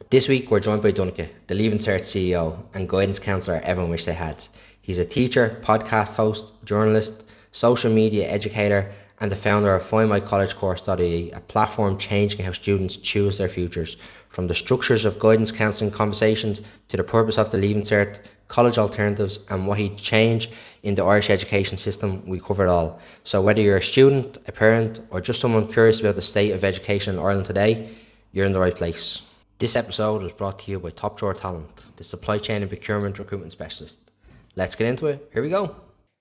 This week we're joined by Donnchadh, the Leaving Cert CEO and guidance counsellor everyone wished they had. He's a teacher, podcast host, journalist, social media educator and the founder of findmycollegecourse.ie, a platform changing how students choose their futures. From the structures of guidance counselling conversations to the purpose of the Leaving Cert, college alternatives and what he'd change in the Irish education system, we cover it all. So whether you're a student, a parent or just someone curious about the state of education in Ireland today, you're in the right place. This episode was brought to you by Top Drawer Talent, the supply chain and procurement recruitment specialist. Let's get into it. Here we go.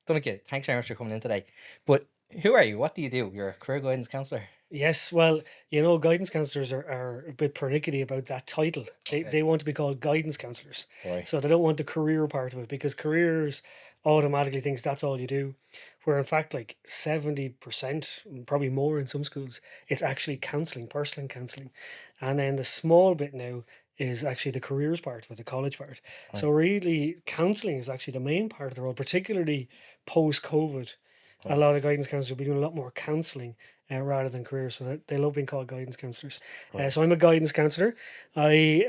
Donnchadh, thanks very much for coming in today. But who are you? What do you do? You're a career guidance counsellor. Yes, well, guidance counsellors are a bit pernickety about that title. They want to be called guidance counsellors. Right. So they don't want the career part of it because careers automatically thinks that's all you do. Where in fact, like 70%, probably more in some schools, it's actually counselling, personal counselling. And then the small bit now is actually the careers part with the college part. Right. So really, counselling is actually the main part of the role, particularly post-COVID. A lot of guidance counsellors will be doing a lot more counselling rather than careers, so they love being called guidance counsellors. Right. So I'm a guidance counsellor. I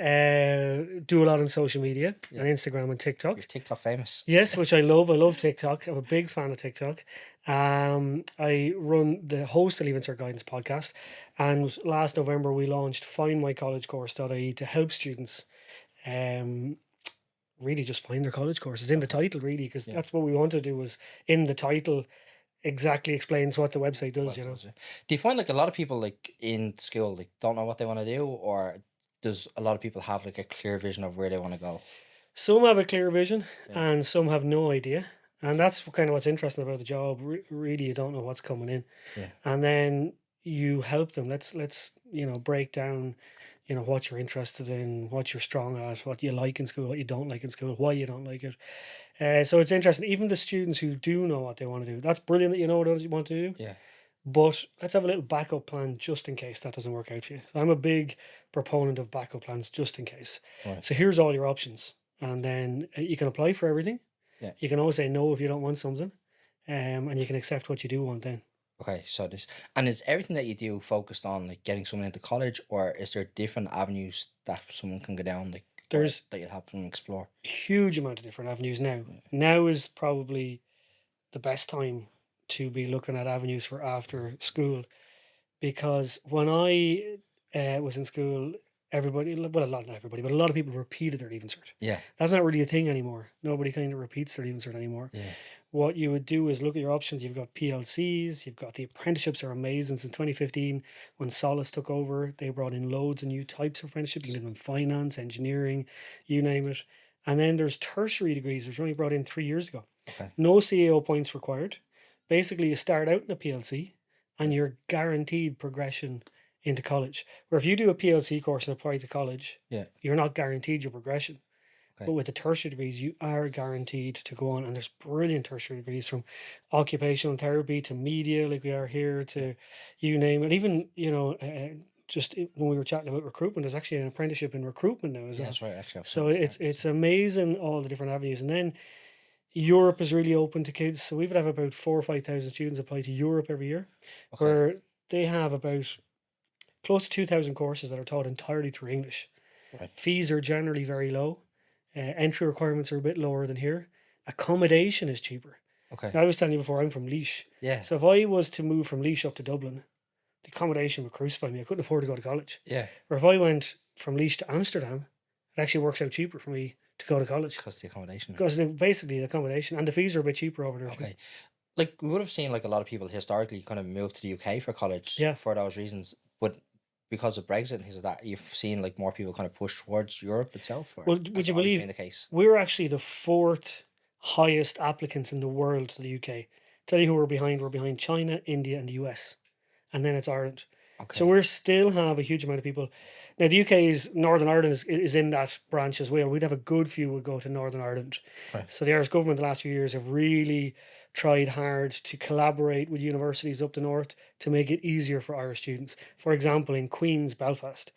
do a lot on social media, on Instagram and TikTok. You're TikTok famous. Yes, which I love. I love TikTok. I'm a big fan of TikTok. I run the host of Leaving Cert Guidance podcast, and last November we launched findmycollegecourse.ie to help students really just find their college courses in the title, really, because that's what we want to do. Was in the title exactly explains what the website does. Do you find like a lot of people like in school like don't know what they want to do, or does a lot of people have like a clear vision of where they want to go? Some have a clear vision and some have no idea, and that's kind of what's interesting about the job. Really, you don't know what's coming in, and then you help them. Let's break down what you're interested in, what you're strong at, what you like in school, what you don't like in school, why you don't like it. So it's interesting. Even the students who do know what they want to do, that's brilliant that you know what you want to do. Yeah. But let's have a little backup plan just in case that doesn't work out for you. So I'm a big proponent of backup plans just in case. Right. So here's all your options. And then you can apply for everything. Yeah. You can always say no if you don't want something. And you can accept what you do want then. Okay, so is everything that you do focused on like getting someone into college, or is there different avenues that someone can go down that you help them explore? Huge amount of different avenues now. Now is probably the best time to be looking at avenues for after school, because when I was in school, not everybody, but a lot of people repeated their Leaving Cert. Yeah. That's not really a thing anymore. Nobody kind of repeats their Leaving Cert anymore. Yeah. What you would do is look at your options. You've got PLCs, you've got the apprenticeships are amazing. Since 2015, when Solace took over, they brought in loads of new types of apprenticeships. You can do them in finance, engineering, you name it. And then there's tertiary degrees, which were only brought in 3 years ago. Okay. No CAO points required. Basically, you start out in a PLC and you're guaranteed progression into college. Where if you do a PLC course and apply to college, you're not guaranteed your progression. Okay. But with the tertiary degrees, you are guaranteed to go on. And there's brilliant tertiary degrees, from occupational therapy to media, like we are here, to you name it. Even, just when we were chatting about recruitment, there's actually an apprenticeship in recruitment now as well. That's right, actually. So it's amazing, all the different avenues. And then Europe is really open to kids. So we would have about 4,000 or 5,000 students apply to Europe every year, where they have about close to 2,000 courses that are taught entirely through English. Right. Fees are generally very low. Entry requirements are a bit lower than here. Accommodation is cheaper. Okay. Now, I was telling you before, I'm from Laois. Yeah. So if I was to move from Laois up to Dublin, the accommodation would crucify me. I couldn't afford to go to college. Yeah. Or if I went from Laois to Amsterdam, it actually works out cheaper for me to go to college. Because the accommodation. Because basically the accommodation and the fees are a bit cheaper over there. Okay. Like we would have seen like a lot of people historically kind of move to the UK for college for those reasons. But because of Brexit and things like that, you've seen like more people kind of push towards Europe itself? Or well, would you believe been the case? We're actually the 4th highest applicants in the world to the UK. Tell you who we're behind China, India and the US. And then it's Ireland. Okay. So we still have a huge amount of people. Now the UK's Northern Ireland is in that branch as well. We'd have a good few would go to Northern Ireland. Right. So the Irish government the last few years have really tried hard to collaborate with universities up the north to make it easier for Irish students. For example, in Queen's, Belfast,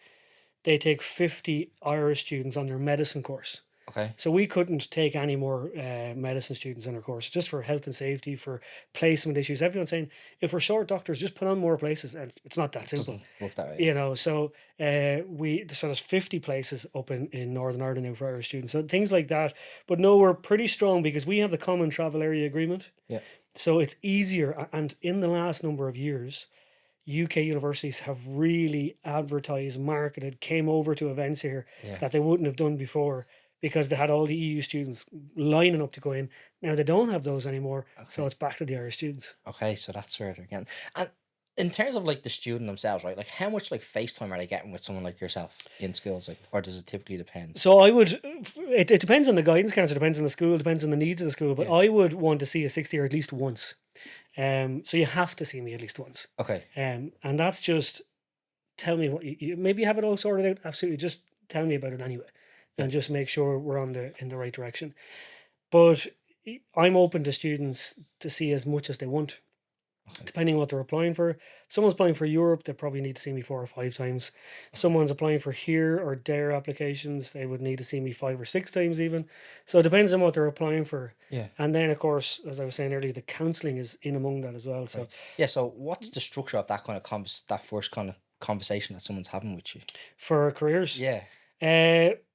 they take 50 Irish students on their medicine course. Okay. So we couldn't take any more medicine students in our course just for health and safety, for placement issues. Everyone's saying, if we're short doctors, just put on more places. And it's not that simple. Doesn't work that way. You know, so there's 50 places up in Northern Ireland now for Irish students. So things like that. But no, we're pretty strong because we have the Common Travel Area Agreement. Yeah. So it's easier. And in the last number of years, UK universities have really advertised, marketed, came over to events here that they wouldn't have done before because they had all the EU students lining up to go in. Now they don't have those anymore. So it's back to the Irish students. Okay, so that's where they're getting. And in terms of like the student themselves, right? Like how much like FaceTime are they getting with someone like yourself in schools? Like, or does it typically depend? So I would, it depends on the guidance counselor, depends on the school, depends on the needs of the school, but I would want to see a 60 year at least once. So you have to see me at least once. Okay. And that's just, tell me what you maybe have it all sorted out. Absolutely. Just tell me about it anyway. And just make sure we're in the right direction. But I'm open to students to see as much as they want, depending on what they're applying for. Someone's applying for Europe, they probably need to see me 4 or 5 times. Someone's applying for here or there applications, they would need to see me 5 or 6 times even. So it depends on what they're applying for. Yeah. And then, of course, as I was saying earlier, the counselling is in among that as well. So yeah. So what's the structure of that kind of that first kind of conversation that someone's having with you for careers? Yeah.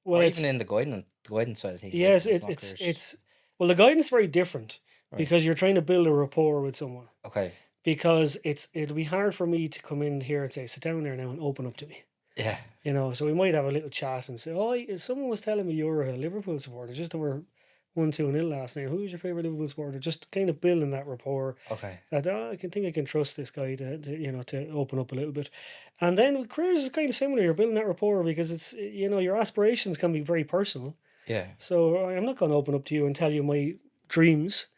Well, or even in the guidance side of things. Yes, it's well, the guidance is very different because you're trying to build a rapport with someone. Okay. Because it'll be hard for me to come in here and say, sit down there now and open up to me. Yeah. You know, so we might have a little chat and say, oh, someone was telling me you're a Liverpool supporter, just that we're 1-2-0 last night. Who's your favourite Liverpool supporter? Just kind of building that rapport. Okay. That I can trust this guy to open up a little bit. And then with careers is kind of similar. You're building that rapport because it's, your aspirations can be very personal. Yeah. So I'm not going to open up to you and tell you my dreams.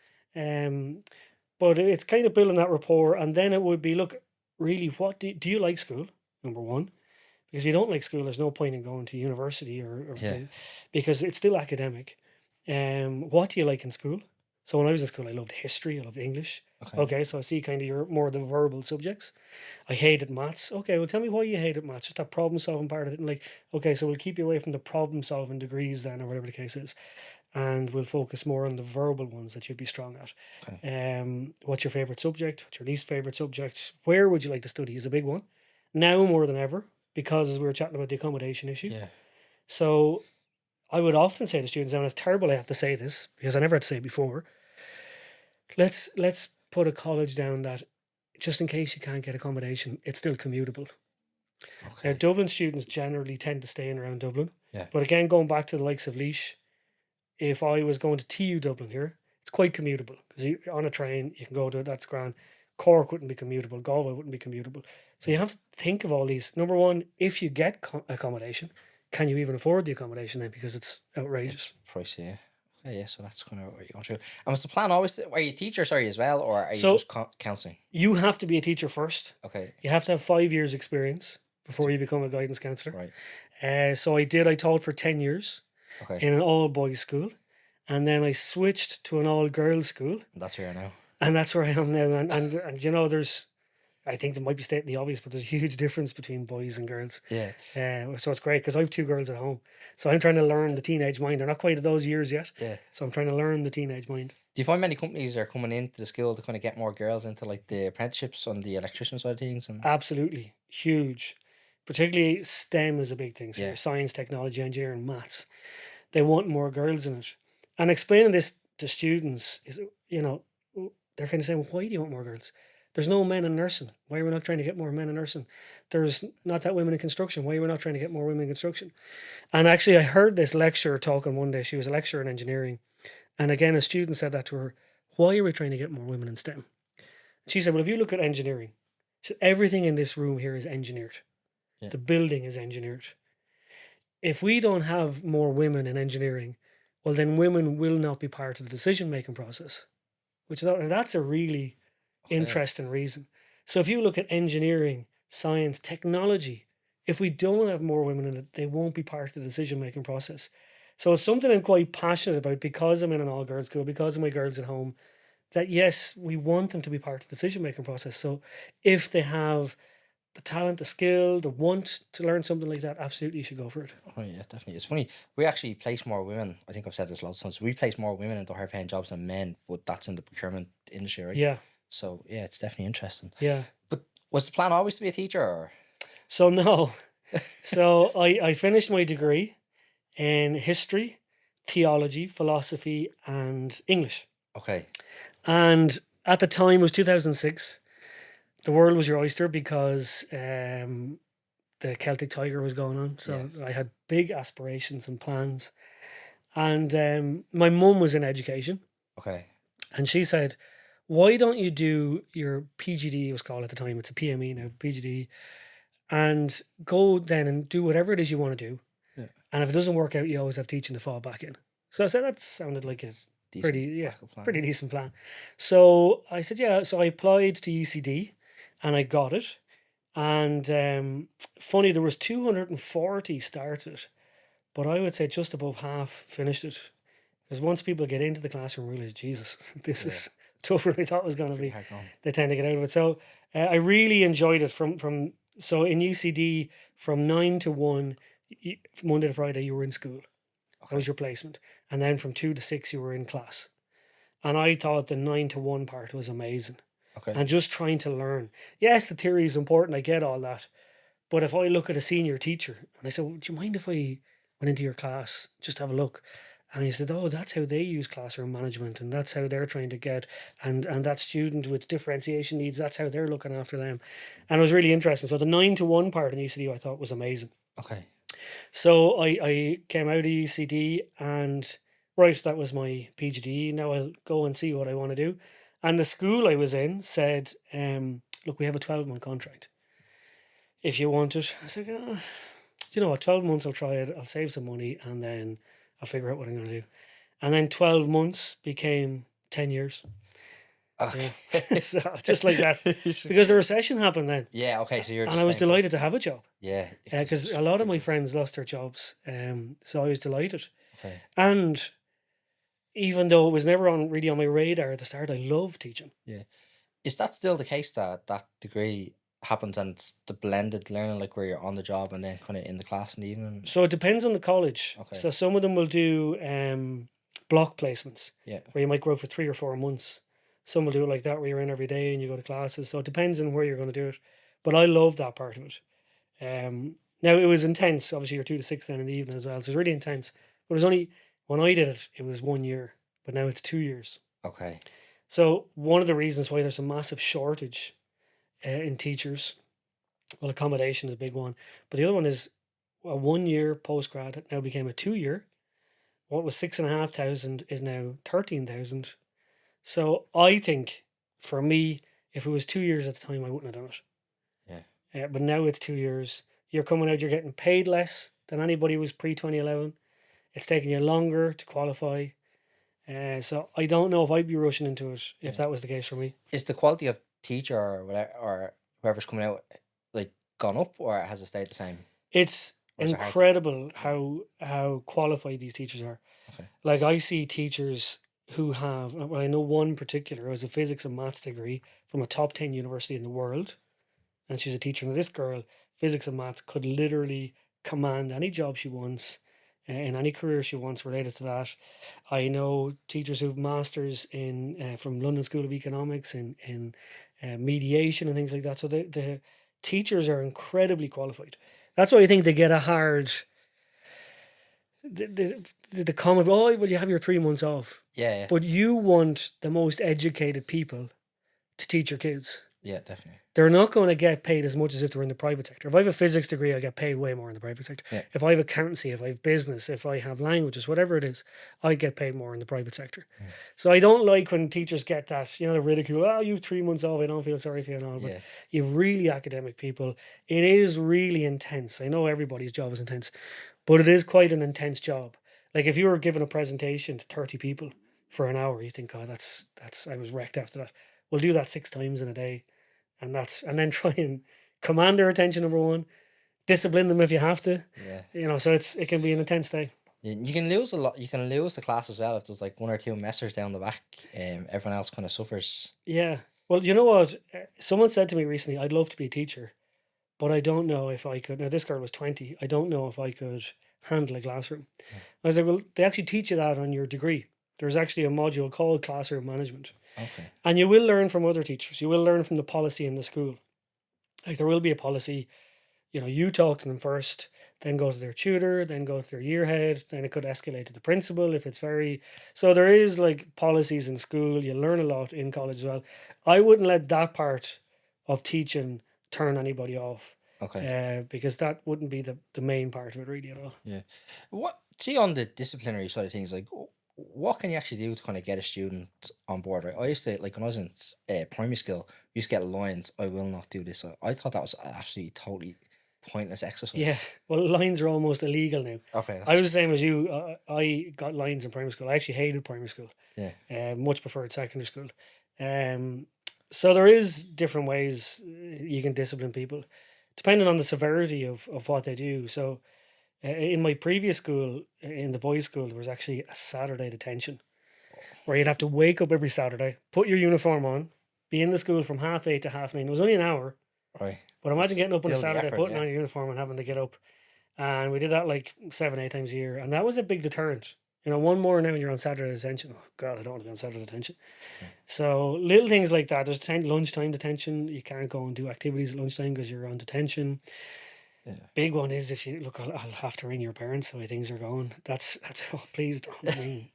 But it's kind of building that rapport. And then it would be, look, really, what do you like school? Number one. Because if you don't like school, there's no point in going to university because it's still academic. What do you like in school? So when I was in school, I loved history, I loved English. Okay, so I see kind of your more the verbal subjects. I hated maths. Okay, well, tell me why you hated maths. Just that problem solving part of it. And like, okay, so we'll keep you away from the problem solving degrees then, or whatever the case is, and we'll focus more on the verbal ones that you'd be strong at. Okay. What's your favorite subject? What's your least favorite subject? Where would you like to study? Is a big one now more than ever, because as we were chatting about the accommodation issue. Yeah. So I would often say to students, and it's terrible I have to say this because I never had to say it before, let's put a college down that just in case you can't get accommodation, it's still commutable. Okay. Now, Dublin students generally tend to stay in around Dublin. Yeah. But again, going back to the likes of Laois, if I was going to TU Dublin here, it's quite commutable because you're on a train, you can go to, that's grand. Cork wouldn't be commutable, Galway wouldn't be commutable. So you have to think of all these. Number one, if you get accommodation, can you even afford the accommodation then? Because it's outrageous. It's pricey, yeah. Okay, yeah, so that's kind of what you're going through. And was the plan always, are you a teacher, as well, or are you just counselling? You have to be a teacher first. Okay. You have to have 5 years experience before you become a guidance counsellor. Right. So I taught for 10 years in an all-boys school. And then I switched to an all-girls school. And that's where you're now. And that's where I am now. And there's, I think there might be stating the obvious, but there's a huge difference between boys and girls. Yeah. So it's great because I have 2 girls at home. So I'm trying to learn the teenage mind. They're not quite at those years yet. Yeah. So I'm trying to learn the teenage mind. Do you find many companies are coming into the school to kind of get more girls into like the apprenticeships on the electrician side of things? Absolutely. Huge. Particularly STEM is a big thing. So science, technology, engineering, maths. They want more girls in it. And explaining this to students is, they're kind of saying, why do you want more girls? There's no men in nursing. Why are we not trying to get more men in nursing? There's not that women in construction. Why are we not trying to get more women in construction? And actually, I heard this lecturer talking one day. She was a lecturer in engineering. And again, a student said that to her, why are we trying to get more women in STEM? She said, well, if you look at engineering, she said, everything in this room here is engineered. Yeah. The building is engineered. If we don't have more women in engineering, well, then women will not be part of the decision-making process. That's a really interesting reason. So if you look at engineering, science, technology, if we don't have more women in it, they won't be part of the decision-making process. So it's something I'm quite passionate about because I'm in an all-girls school, because of my girls at home, that yes, we want them to be part of the decision-making process. So if they have the talent, the skill, the want to learn something like that, absolutely you should go for it. Oh yeah, definitely. It's funny. We actually place more women. I think I've said this lots of times. We place more women into higher paying jobs than men, but that's in the procurement industry, right? Yeah. So yeah, it's definitely interesting. Yeah. But was the plan always to be a teacher, or? So no. So I finished my degree in history, theology, philosophy, and English. Okay. And at the time, it was 2006. The world was your oyster because the Celtic Tiger was going on. So I had big aspirations and plans. And my mum was in education. Okay. And she said, why don't you do your PGD, it was called at the time, it's a PME now, PGD, and go then and do whatever it is you want to do. Yeah. And if it doesn't work out, you always have teaching to fall back in. So I said, that sounded like a pretty decent plan. So I said, yeah. So I applied to UCD and I got it. And funny, there was 240 started, but I would say just above half finished it. Because once people get into the classroom, realize, Jesus, this is tougher than I thought it was going to be. They tend to get out of it. So I really enjoyed it. So in UCD, from 9 to 1, Monday to Friday, you were in school. Okay. That was your placement. And then from 2 to 6, you were in class. And I thought the 9 to 1 part was amazing. Okay. And just trying to learn. Yes, the theory is important. I get all that. But if I look at a senior teacher and I say, well, do you mind if I went into your class, just have a look? And he said, oh, that's how they use classroom management, and that's how they're trying to get, and that student with differentiation needs, that's how they're looking after them. And it was really interesting. So the 9 to 1 part in UCD I thought was amazing. Okay. So I came out of UCD and, right, that was my PGDE. Now I'll go and see what I want to do. And the school I was in said, look, we have a 12-month contract. If you want it. I said, you know what, 12 months I'll try it, I'll save some money, and then I'll figure out what I'm going to do. And then 12 months became 10 years. Okay. Yeah. So just like that. Because the recession happened then. Yeah, okay. So you're and I was delighted to have a job. Yeah. Because a lot of my friends lost their jobs. So I was delighted. Okay. And even though it was never really on my radar at the start, I loved teaching. Yeah. Is that still the case, that degree happens and it's the blended learning, like where you're on the job and then kind of in the class in the evening? So it depends on the college. Okay. So some of them will do block placements, where you might go out for 3 or 4 months. Some will do it like that, where you're in every day and you go to classes. So it depends on where you're going to do it. But I love that part of it. Now, it was intense. Obviously, you're 2 to 6 then in the evening as well. So it was really intense. But it was only, when I did it, it was 1 year. But now it's 2 years. Okay. So one of the reasons why there's a massive shortage in teachers, well, accommodation is a big one. But the other one is a 1 year postgrad now became a 2 year. What was 6,500 is now 13,000. So I think, for me, if it was 2 years at the time, I wouldn't have done it. Yeah. But now it's 2 years. You're coming out, you're getting paid less than anybody who was pre-2011. It's taking you longer to qualify. So I don't know if I'd be rushing into it if that was the case for me. Is the quality of teacher or whatever, or whoever's coming out, like, gone up, or has it stayed the same? It's incredible how qualified these teachers are. Okay. Like, I see teachers who have, well, I know one particular who has a physics and maths degree from a top 10 university in the world, and she's a teacher. Now, this girl, physics and maths, could literally command any job she wants, in any career she wants related to that. I know teachers who have masters in from London School of Economics in mediation and things like that. So the teachers are incredibly qualified. That's why I think they get a hard. The comment, oh, well, you have your 3 months off. Yeah. But you want the most educated people to teach your kids. Yeah, definitely. They're not going to get paid as much as if they're in the private sector. If I have a physics degree, I get paid way more in the private sector. Yeah. If I have accountancy, if I have business, if I have languages, whatever it is, I get paid more in the private sector. Yeah. So I don't like when teachers get that, the ridicule, oh, you have 3 months off, I don't feel sorry for you and all. But you have really academic people. It is really intense. I know everybody's job is intense, but it is quite an intense job. Like, if you were given a presentation to 30 people for an hour, you think, oh, that's I was wrecked after that. We'll do that 6 times in a day. And then try and command their attention, number one, discipline them if you have to. Yeah. So it can be an intense day. You can lose a lot. You can lose the class as well if there's like 1 or 2 messers down the back. Everyone else kind of suffers. Yeah. Well, you know what? Someone said to me recently, I'd love to be a teacher, but I don't know if I could. Now, this girl was 20. I don't know if I could handle a classroom. I was like, well, they actually teach you that on your degree. There's actually a module called classroom management. Okay. And you will learn from other teachers. You will learn from the policy in the school. Like there will be a policy, you talk to them first, then go to their tutor, then go to their year head, then it could escalate to the principal if it's so there is like policies in school. You learn a lot in college as well. I wouldn't let that part of teaching turn anybody off. Okay. Because that wouldn't be the main part of it really at all. Yeah. See on the disciplinary side of things, like what can you actually do to kind of get a student on board, right? I used to, like when I was in primary school, we used to get lines, I will not do this. I thought that was absolutely totally pointless exercise. Yeah, well, lines are almost illegal now. Okay. I was the same as you. I got lines in primary school. I actually hated primary school. Yeah. Much preferred secondary school. So there is different ways you can discipline people, depending on the severity of what they do. So in my previous school, in the boys' school, there was actually a Saturday detention where you'd have to wake up every Saturday, put your uniform on, be in the school from 8:30 to 9:30. It was only an hour. Right. But imagine getting up on a Still the Saturday, effort, putting yeah. on your uniform and having to get up. And we did that like 7-8 times a year. And that was a big deterrent. One more now and you're on Saturday detention. Oh, God, I don't want to be on Saturday detention. So little things like that. There's lunchtime detention. You can't go and do activities at lunchtime because you're on detention. Yeah. Big one is if you look, I'll have to ring your parents the way things are going. That's oh, please don't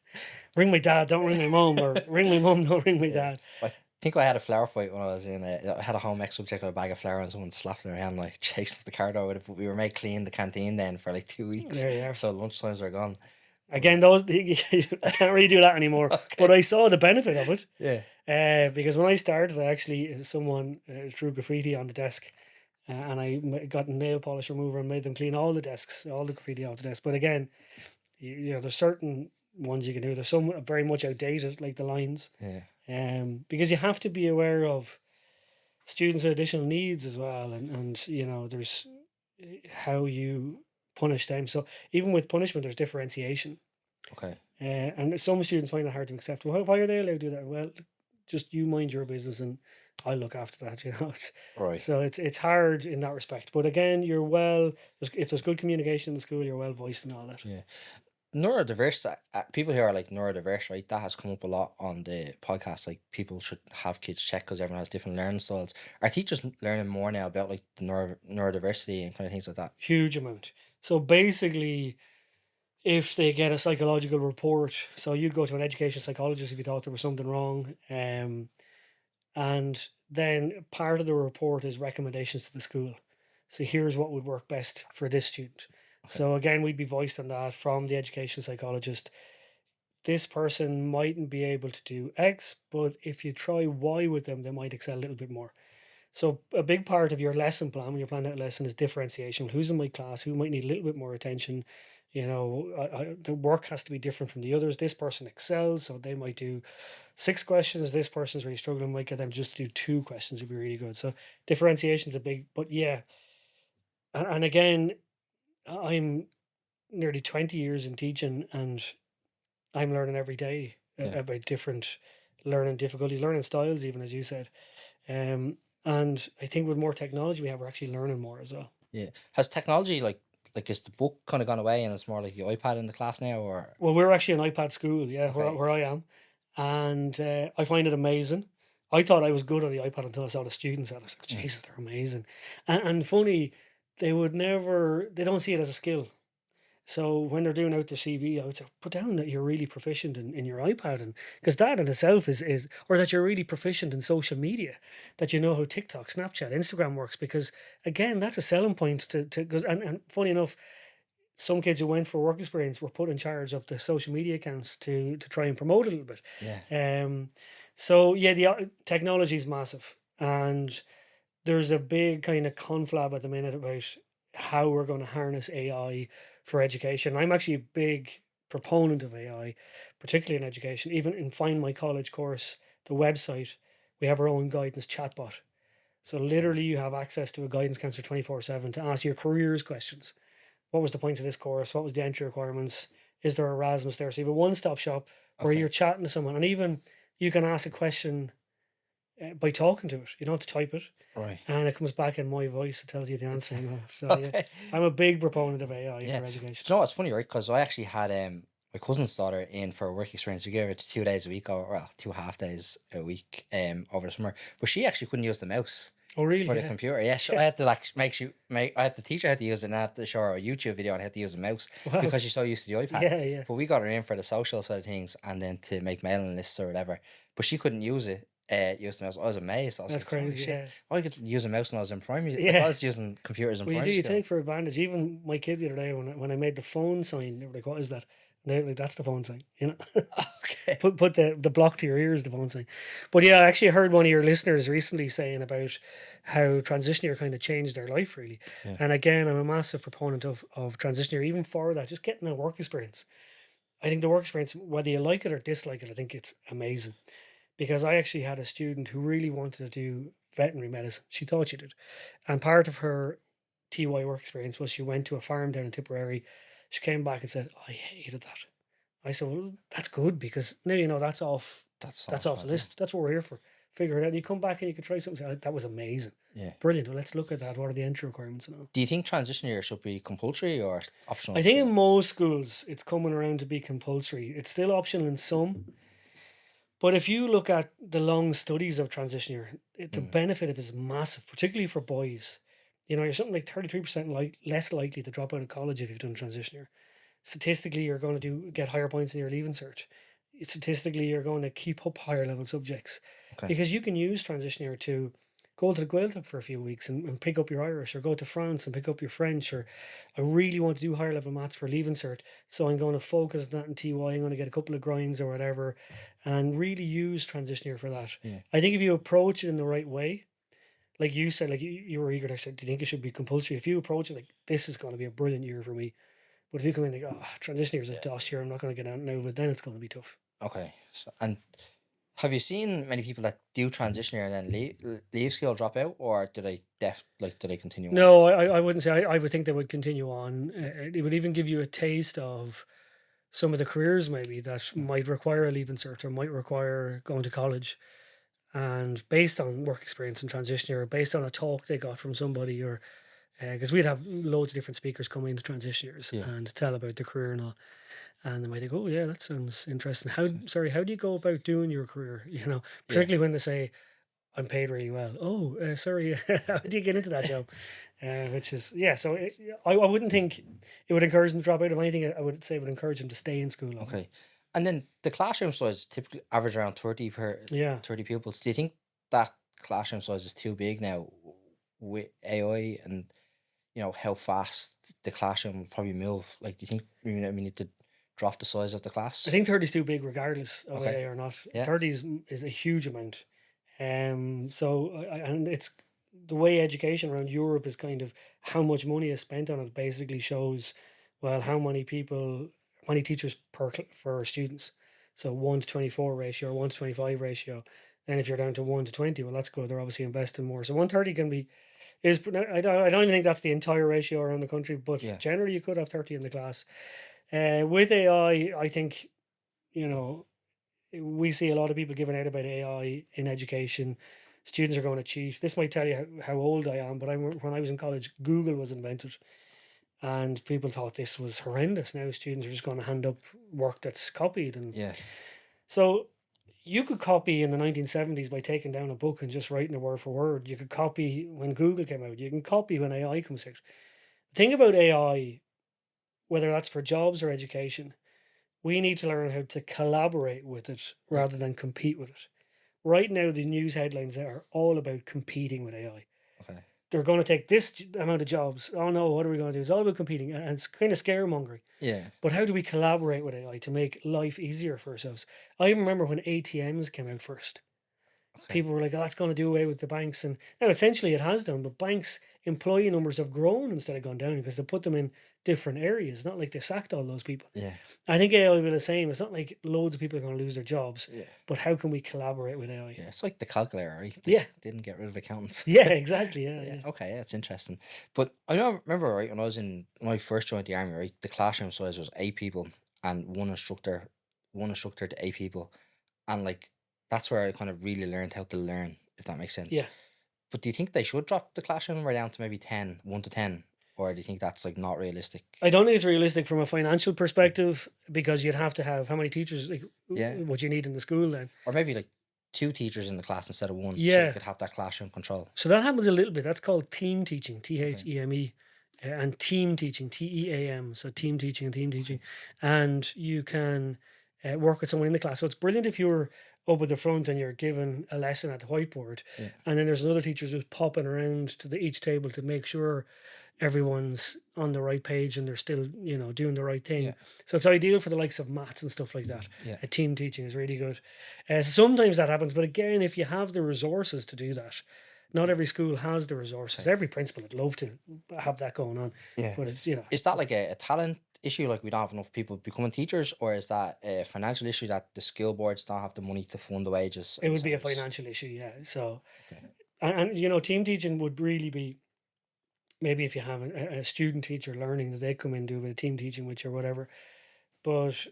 ring my dad. Don't ring my mum, or ring my mum. Don't ring my dad. I think I had a flower fight when I was in. I had a home ec subject with a bag of flour and someone slapped me around and I chased up the car door with it. But we were made clean the canteen then for like 2 weeks. There you are. So lunchtimes are gone. Again, those I can't really do that anymore. Okay. But I saw the benefit of it. Yeah. Because when I started, someone drew graffiti on the desk, and I got a nail polish remover and made them clean all the desks, all the graffiti off the desk. But again, there's certain ones you can do. There's some very much outdated, like the lines. Yeah. Because you have to be aware of students with additional needs as well, and there's how you punish them. So even with punishment, there's differentiation. Okay. And some students find it hard to accept. Why are they allowed to do that? Well, just you mind your business and I'll look after that. Right. So it's hard in that respect. But again, if there's good communication in the school, you're well voiced and all that. Yeah. Neurodiverse, people who are like neurodiverse, right? That has come up a lot on the podcast. Like people should have kids check because everyone has different learning styles. Are teachers learning more now about like the neurodiversity and kind of things like that? Huge amount. So basically, if they get a psychological report, so you'd go to an education psychologist if you thought there was something wrong, and then part of the report is recommendations to the school. So here's what would work best for this student. Okay. So again, we'd be voiced on that from the education psychologist. This person mightn't be able to do X, but if you try Y with them, they might excel a little bit more. So a big part of your lesson plan when you're planning out a lesson is differentiation. Who's in my class? Who might need a little bit more attention? The work has to be different from the others. This person excels, so they might do 6 questions. This person's really struggling. Might get them just to do 2 questions would be really good. So differentiation is a big, but yeah. And again, I'm nearly 20 years in teaching and I'm learning every day about different learning difficulties, learning styles, even as you said. And I think with more technology we have, we're actually learning more as well. Yeah. Has technology like is the book kind of gone away and it's more like the iPad in the class now, or? Well, we're actually an iPad school, Okay. where I am. And I find it amazing. I thought I was good on the iPad until I saw the students. And I was like, Jesus, they're amazing. And funny, they don't see it as a skill. So when they're doing out their CV, I would say, put down that you're really proficient in your iPad, and because that in itself is, or that you're really proficient in social media, that you know how TikTok, Snapchat, Instagram works, because again, that's a selling point to because and funny enough, some kids who went for work experience were put in charge of the social media accounts to try and promote a little bit. Yeah. So yeah, the technology is massive, and there's a big kind of conflab at the minute about how we're going to harness AI for education. I'm actually a big proponent of AI, particularly in education. Even in Find My College course, the website, we have our own guidance chatbot. So literally you have access to a guidance counselor 24/7 to ask your careers questions. What was the point of this course? What was the entry requirements? Is there Erasmus there? So you have a one-stop shop where you're chatting to someone, and even you can ask a question by talking to it. You don't have to type it, Right. and it comes back in my voice. It tells you the answer. So Okay. I'm a big proponent of AI Yeah. for education. Do you know what's funny, right? Because I actually had my cousin's daughter in for a work experience. We gave her 2 days a week, or well, 2.5 days a week over the summer. But she actually couldn't use the mouse Oh, really? for the computer. Yeah, so I had to like I had to teach her how to use it, and I had to show her a YouTube video on how to use the mouse Wow. because she's so used to the iPad. Yeah. But we got her in for the social side of things, and then to make mailing lists or whatever. But she couldn't use it. Use the mouse. I was amazed. I was That's like, holy crazy. shit. Yeah. I could use a mouse when I was in primary. Yeah. I was using computers in Well, primary you school. take for advantage. Even my kid the other day, when I made the phone sign, they were like, "What is that?" They're like, "That's the phone sign." Okay. Put the block to your ears, the phone sign. But yeah, I actually heard one of your listeners recently saying about how transition year kind of changed their life, really. Yeah. And again, I'm a massive proponent of transition year, even for that, just getting a work experience. I think the work experience, whether you like it or dislike it, I think it's amazing. Because I actually had a student who really wanted to do veterinary medicine. She thought she did. And part of her TY work experience was she went to a farm down in Tipperary. She came back and said, I hated that. I said, well, that's good, because now you know that's off That's off the list. That's what we're here for. Figure it out. You come back and you can try something. Say, that was amazing. Yeah. Brilliant. Well, let's look at that. What are the entry requirements and all? Do you think transition year should be compulsory or optional? I think in most schools it's coming around to be compulsory. It's still optional in some. But if you look at the long studies of transition year, the benefit of it is massive, particularly for boys. You know, you're something like 33% less likely to drop out of college if you've done transition year. Statistically, you're going to get higher points in your Leaving Cert. Statistically, you're going to keep up higher level subjects. Okay. Because you can use transition year to go to the Gaeltacht for a few weeks and pick up your Irish, or go to France and pick up your French, or I really want to do higher level maths for Leaving Cert, so I'm going to focus on that in TY. I'm going to get a couple of grinds or whatever, and really use transition year for that. Yeah. I think if you approach it in the right way, like you said, like you were eager to say, do you think it should be compulsory? If you approach it like, this is going to be a brilliant year for me, but if you come in and go, transition year is a DOS year, I'm not going to get out now, but then it's going to be tough. Okay. So, and have you seen many people that do transition year and then leave school, drop out, or do they do they continue on? No, I wouldn't say. I would think they would continue on. It would even give you a taste of some of the careers maybe that might require a Leaving Cert or might require going to college. And based on work experience and transition year, based on a talk they got from somebody, or because we'd have loads of different speakers come into transition years and tell about their career and all. And they might think, oh yeah, that sounds interesting. How do you go about doing your career? You know, particularly when they say, I'm paid really well. Oh, sorry, how do you get into that job? Which is, so I wouldn't think it would encourage them to drop out. If anything, I would say it would encourage them to stay in school. Okay. And then the classroom size typically average around 30 pupils. Do you think that classroom size is too big now with AI and, you know, how fast the classroom will probably move? Like, do you think we need to drop the size of the class? I think 30 is too big regardless of AI or not. Yeah. 30 is a huge amount. So and it's the way education around Europe is kind of how much money is spent on it basically shows, well, how many teachers per students. So 1 to 24 ratio or 1 to 25 ratio. And if you're down to 1 to 20, well, that's good. They're obviously investing more. So 130 I don't even think that's the entire ratio around the country, but generally you could have 30 in the class. With AI, I think, you know, we see a lot of people giving out about AI in education. Students are going to cheat. This might tell you how old I am, but when I was in college, Google was invented. And people thought this was horrendous. Now students are just going to hand up work that's copied. So you could copy in the 1970s by taking down a book and just writing it word for word. You could copy when Google came out. You can copy when AI comes out. The thing about AI, whether that's for jobs or education, we need to learn how to collaborate with it rather than compete with it. Right now, the news headlines are all about competing with AI. Okay. They're going to take this amount of jobs. Oh no, what are we going to do? It's all about competing, and it's kind of scaremongering. Yeah. But how do we collaborate with AI to make life easier for ourselves? I even remember when ATMs came out first. Okay. People were like, oh, that's going to do away with the banks. And now essentially it has done, but banks' employee numbers have grown instead of gone down because they put them in different areas. Not like they sacked all those people. Yeah. I think AI will be the same. It's not like loads of people are going to lose their jobs. Yeah. But how can we collaborate with AI? Yeah, it's like the calculator, right? They didn't get rid of accountants. Yeah, exactly. Yeah. Okay, yeah, it's interesting. But I remember, right, when I first joined the army, right, the classroom size was 8 people and one instructor to 8 people. And like that's where I kind of really learned how to learn if that makes sense. Yeah. But do you think they should drop the classroom number down to maybe 1 to 10? Or do you think that's like not realistic? I don't think it's realistic from a financial perspective, because you'd have to have how many teachers, like what you need in the school then. Or maybe like 2 teachers in the class instead of 1. So Yeah. you could have that classroom control. So that happens a little bit. That's called team teaching, THEME, and team teaching, TEAM. So team teaching and team teaching. And you can work with someone in the class. So it's brilliant if you're up at the front and you're given a lesson at the whiteboard, and then there's another teacher just popping around to each table to make sure everyone's on the right page and they're still, you know, doing the right thing. So it's ideal for the likes of maths and stuff like that. A team teaching is really good. Sometimes that happens, but again, if you have the resources to do that, not every school has the resources. Every principal would love to have that going on. But it's, you know, is that like a talent issue, like we don't have enough people becoming teachers, or is that a financial issue that the school boards don't have the money to fund the wages? It would be a financial issue, yeah. So, and you know, team teaching would really be, maybe if you have a student teacher learning, that they come in and do a bit of team teaching with you or whatever. But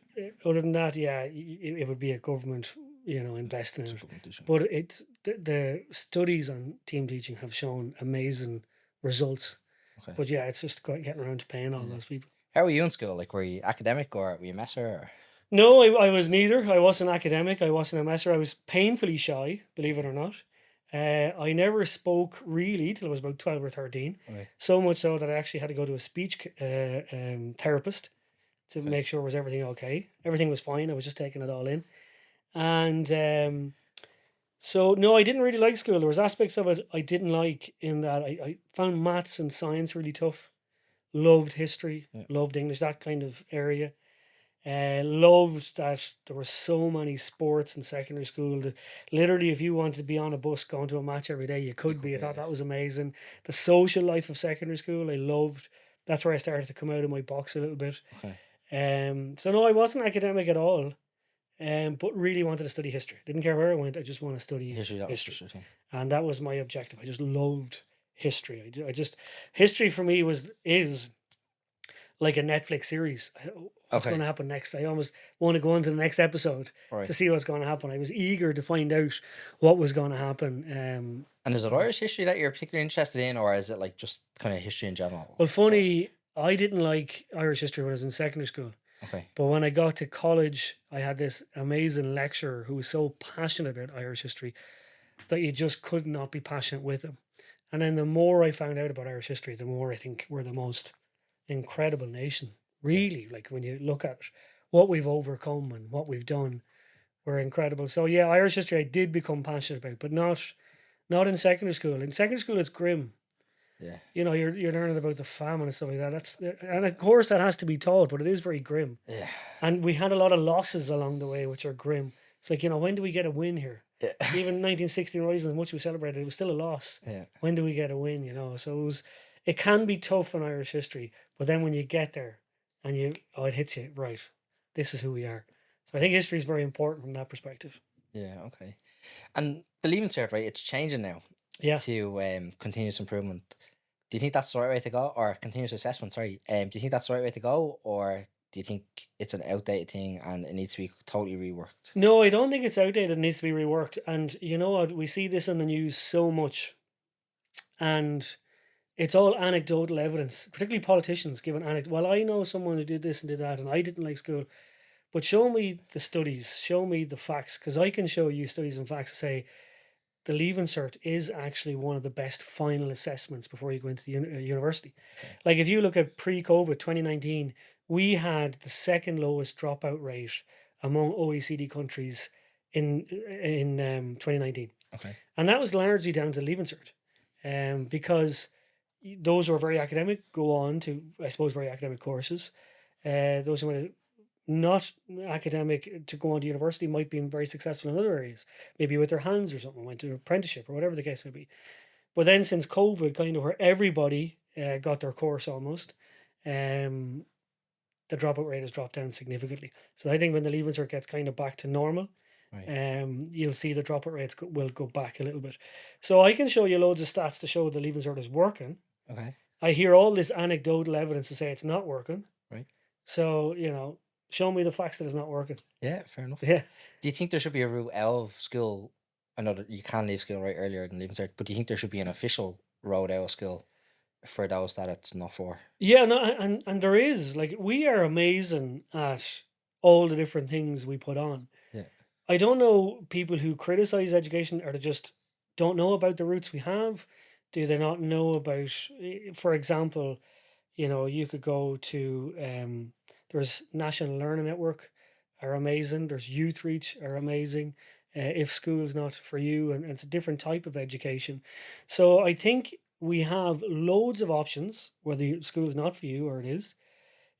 other than that, yeah, it would be a government, you know, investing in it. But it's the studies on team teaching have shown amazing results. But yeah, it's just getting around to paying all those people. How were you in school? Like, were you academic or were you a messer? Or? No, I was neither. I wasn't academic. I wasn't a messer. I was painfully shy, believe it or not. I never spoke really till I was about 12 or 13. So much so that I actually had to go to a speech therapist to make sure was everything okay. Everything was fine. I was just taking it all in. And so, no, I didn't really like school. There was aspects of it I didn't like, in that I found maths and science really tough. Loved history, loved English, that kind of area. Loved that there were so many sports in secondary school that literally, if you wanted to be on a bus going to a match every day, you could be. I thought that was amazing. The social life of secondary school I loved. That's where I started to come out of my box a little bit. So no, I wasn't academic at all, but really wanted to study history. Didn't care where I went. I just want to study history. And that was my objective. I just loved history. I just, history for me is like a Netflix series. What's going to happen next? I almost want to go on to the next episode to see what's going to happen. I was eager to find out what was going to happen. And is it Irish history that you're particularly interested in, or is it like just kind of history in general? Well, funny, I didn't like Irish history when I was in secondary school. But when I got to college, I had this amazing lecturer who was so passionate about Irish history that you just could not be passionate with him. And then the more I found out about Irish history, the more I think we're the most incredible nation. Really, like when you look at what we've overcome and what we've done, we're incredible. So yeah, Irish history I did become passionate about, but not in secondary school. In secondary school, it's grim. You know, you're learning about the famine and stuff like that. And of course that has to be taught, but it is very grim. And we had a lot of losses along the way, which are grim. It's like, you know, when do we get a win here? Even 1916 Rising, as much as we celebrated, it was still a loss. When do we get a win? You know, so it can be tough in Irish history, but then when you get there and it hits you, right, this is who we are. So I think history is very important from that perspective. And the Leaving Cert, right, it's changing now to continuous improvement. Do you think that's the right way to go? Or continuous assessment, sorry. Do you think that's the right way to go? Or do you think it's an outdated thing and it needs to be totally reworked? No, I don't think it's outdated. It needs to be reworked. And you know what? We see this in the news so much. And it's all anecdotal evidence, particularly politicians giving anecdote. Well, I know someone who did this and did that, and I didn't like school. But show me the studies, show me the facts, because I can show you studies and facts to say the Leaving Cert is actually one of the best final assessments before you go into the university. Like if you look at pre-COVID 2019, we had the second lowest dropout rate among OECD countries in 2019. And that was largely down to Leaving Cert, because those who are very academic go on to, I suppose, very academic courses. Those who are not academic to go on to university might be very successful in other areas, maybe with their hands or something, went to an apprenticeship or whatever the case may be. But then since COVID, kind of where everybody got their course almost, the dropout rate has dropped down significantly. So I think when the Leaving Cert gets kind of back to normal, you'll see the dropout rates will go back a little bit. So I can show you loads of stats to show the Leaving Cert is working. I hear all this anecdotal evidence to say it's not working. So, you know, show me the facts that it's not working. Yeah, fair enough. Yeah. Do you think there should be a route out of school I know that you can leave school right earlier than leaving cert, but do you think there should be an official road out of school for those that it's not for? Yeah, no, and there is, like, we are amazing at all the different things we put on. Yeah. I don't know people who criticize education, or they just don't know about the roots we have. Do they not know about, for example, you could go to, there's National Learning Network, are amazing. There's Youth Reach, are amazing. If school's not for you, and it's a different type of education. So I think we have loads of options, whether school is not for you or it is.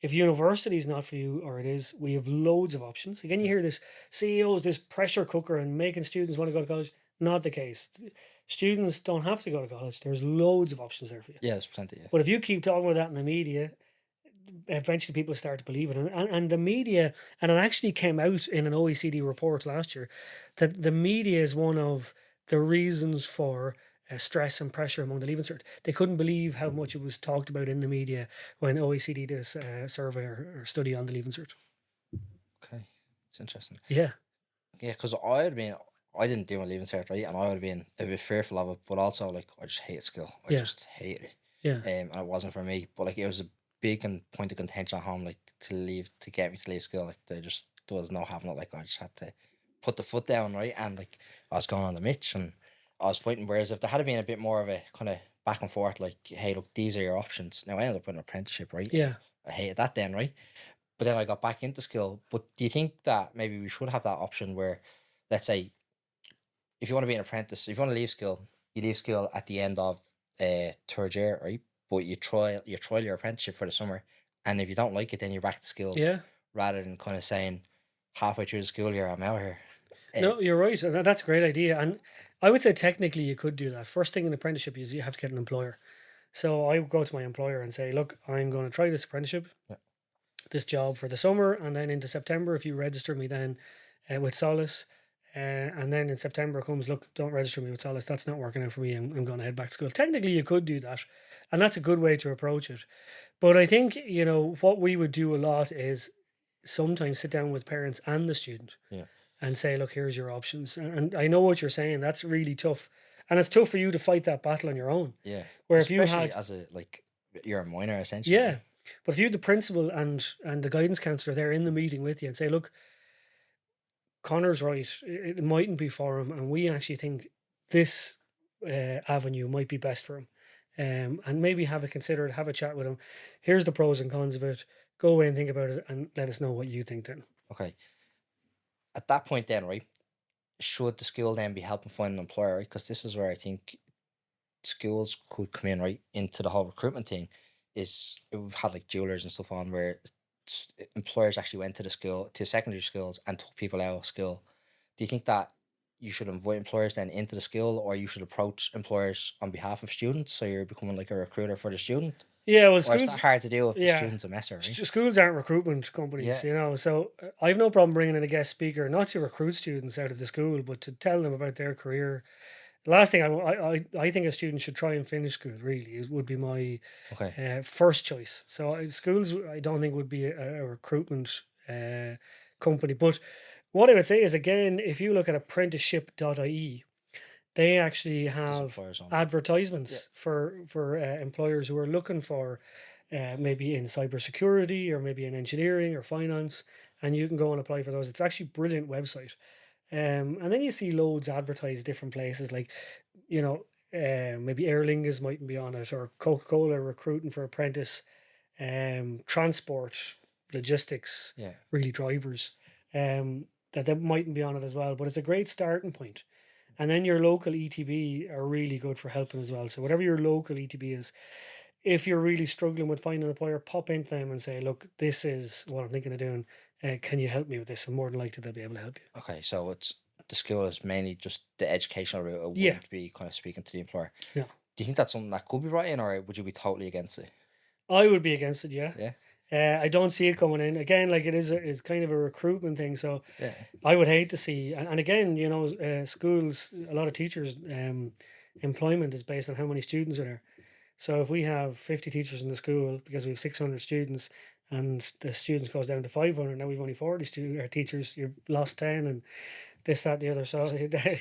If university is not for you or it is, we have loads of options. Again, you hear this CEOs, this pressure cooker and making students want to go to college. Not the case. Students don't have to go to college. There's loads of options there for you. Yeah, there's plenty. Yeah. But if you keep talking about that in the media, eventually people start to believe it. And the media, and it actually came out in an OECD report last year, that the media is one of the reasons for stress and pressure among the Leaving Cert. They couldn't believe how much it was talked about in the media when OECD did a survey or study on the Leaving Cert. Okay, it's interesting. Yeah. Yeah, because I didn't do my leaving cert, right, and I would have been a bit fearful of it, but also like I just hated school. I Yeah. just hated it. Yeah. And it wasn't for me. But like it was a big point of contention at home, like to get me to leave school. Like there was no having it. Like I just had to put the foot down, right, and like I was going on the mitch and I was fighting. Whereas if there had been a bit more of a kind of back and forth, like, hey, look, these are your options. Now I ended up with an apprenticeship, right? Yeah. I hated that then, right? But then I got back into school. But do you think that maybe we should have that option where, let's say, if you want to be an apprentice, if you want to leave school, you leave school at the end of third year, right? But you trial your apprenticeship for the summer, and if you don't like it, then you're back to school. Yeah. Rather than kind of saying halfway through the school year, I'm out here. No, you're right. That's a great idea. And I would say technically you could do that. First thing in apprenticeship is you have to get an employer. So I would go to my employer and say, look, I'm going to try this apprenticeship, this job for the summer, and then into September, if you register me then with Solace, and then in September comes, look, don't register me with Solace, that's not working out for me, I'm going to head back to school. Technically you could do that, and that's a good way to approach it. But I think, what we would do a lot is sometimes sit down with parents and the student and say, look, here's your options. And I know what you're saying, that's really tough. And it's tough for you to fight that battle on your own. Yeah. Where especially if you had, as you're a minor essentially. yeah. But if you had the principal and the guidance counsellor there in the meeting with you and say, look, Connor's right, it mightn't be for him, and we actually think this avenue might be best for him. And maybe have a chat with him. Here's the pros and cons of it. Go away and think about it and let us know what you think then. Okay. At that point then, right, should the school then be helping find an employer, right? Because this is where I think schools could come in, right, into the whole recruitment thing. We've had like jewelers and stuff on where employers actually went to secondary schools and took people out of school. Do you think that you should invite employers then into the school, or you should approach employers on behalf of students, so you're becoming like a recruiter for the student? Yeah, well, Or schools, it's that hard to do if the student's a messer, right? schools aren't recruitment companies, so I have no problem bringing in a guest speaker, not to recruit students out of the school, but to tell them about their career. The last thing I think a student should try and finish school, really, would be my first choice. So schools, I don't think would be a recruitment company. But what I would say is, again, if you look at apprenticeship.ie, they actually have advertisements for employers who are looking for maybe in cybersecurity or maybe in engineering or finance, and you can go and apply for those. It's actually a brilliant website. And then you see loads advertised different places, like, maybe Aer Lingus mightn't be on it, or Coca-Cola recruiting for apprentice, transport, logistics, really drivers, that they mightn't be on it as well. But it's a great starting point. And then your local ETB are really good for helping as well. So whatever your local ETB is, if you're really struggling with finding an employer, pop into them and say, look, this is what I'm thinking of doing. Can you help me with this? And more than likely they'll be able to help you. Okay, so the school is mainly just the educational route. It wouldn't be kind of speaking to the employer. Yeah. Do you think that's something that could be brought in, or would you be totally against it? I would be against it, yeah. Yeah. I don't see it coming in. Again, like it's kind of a recruitment thing. So I would hate to see, and again, schools, a lot of teachers, employment is based on how many students are there. So if we have 50 teachers in the school because we have 600 students, and the students goes down to 500, now we've only 40 teachers, you've lost 10, and this, that, the other. So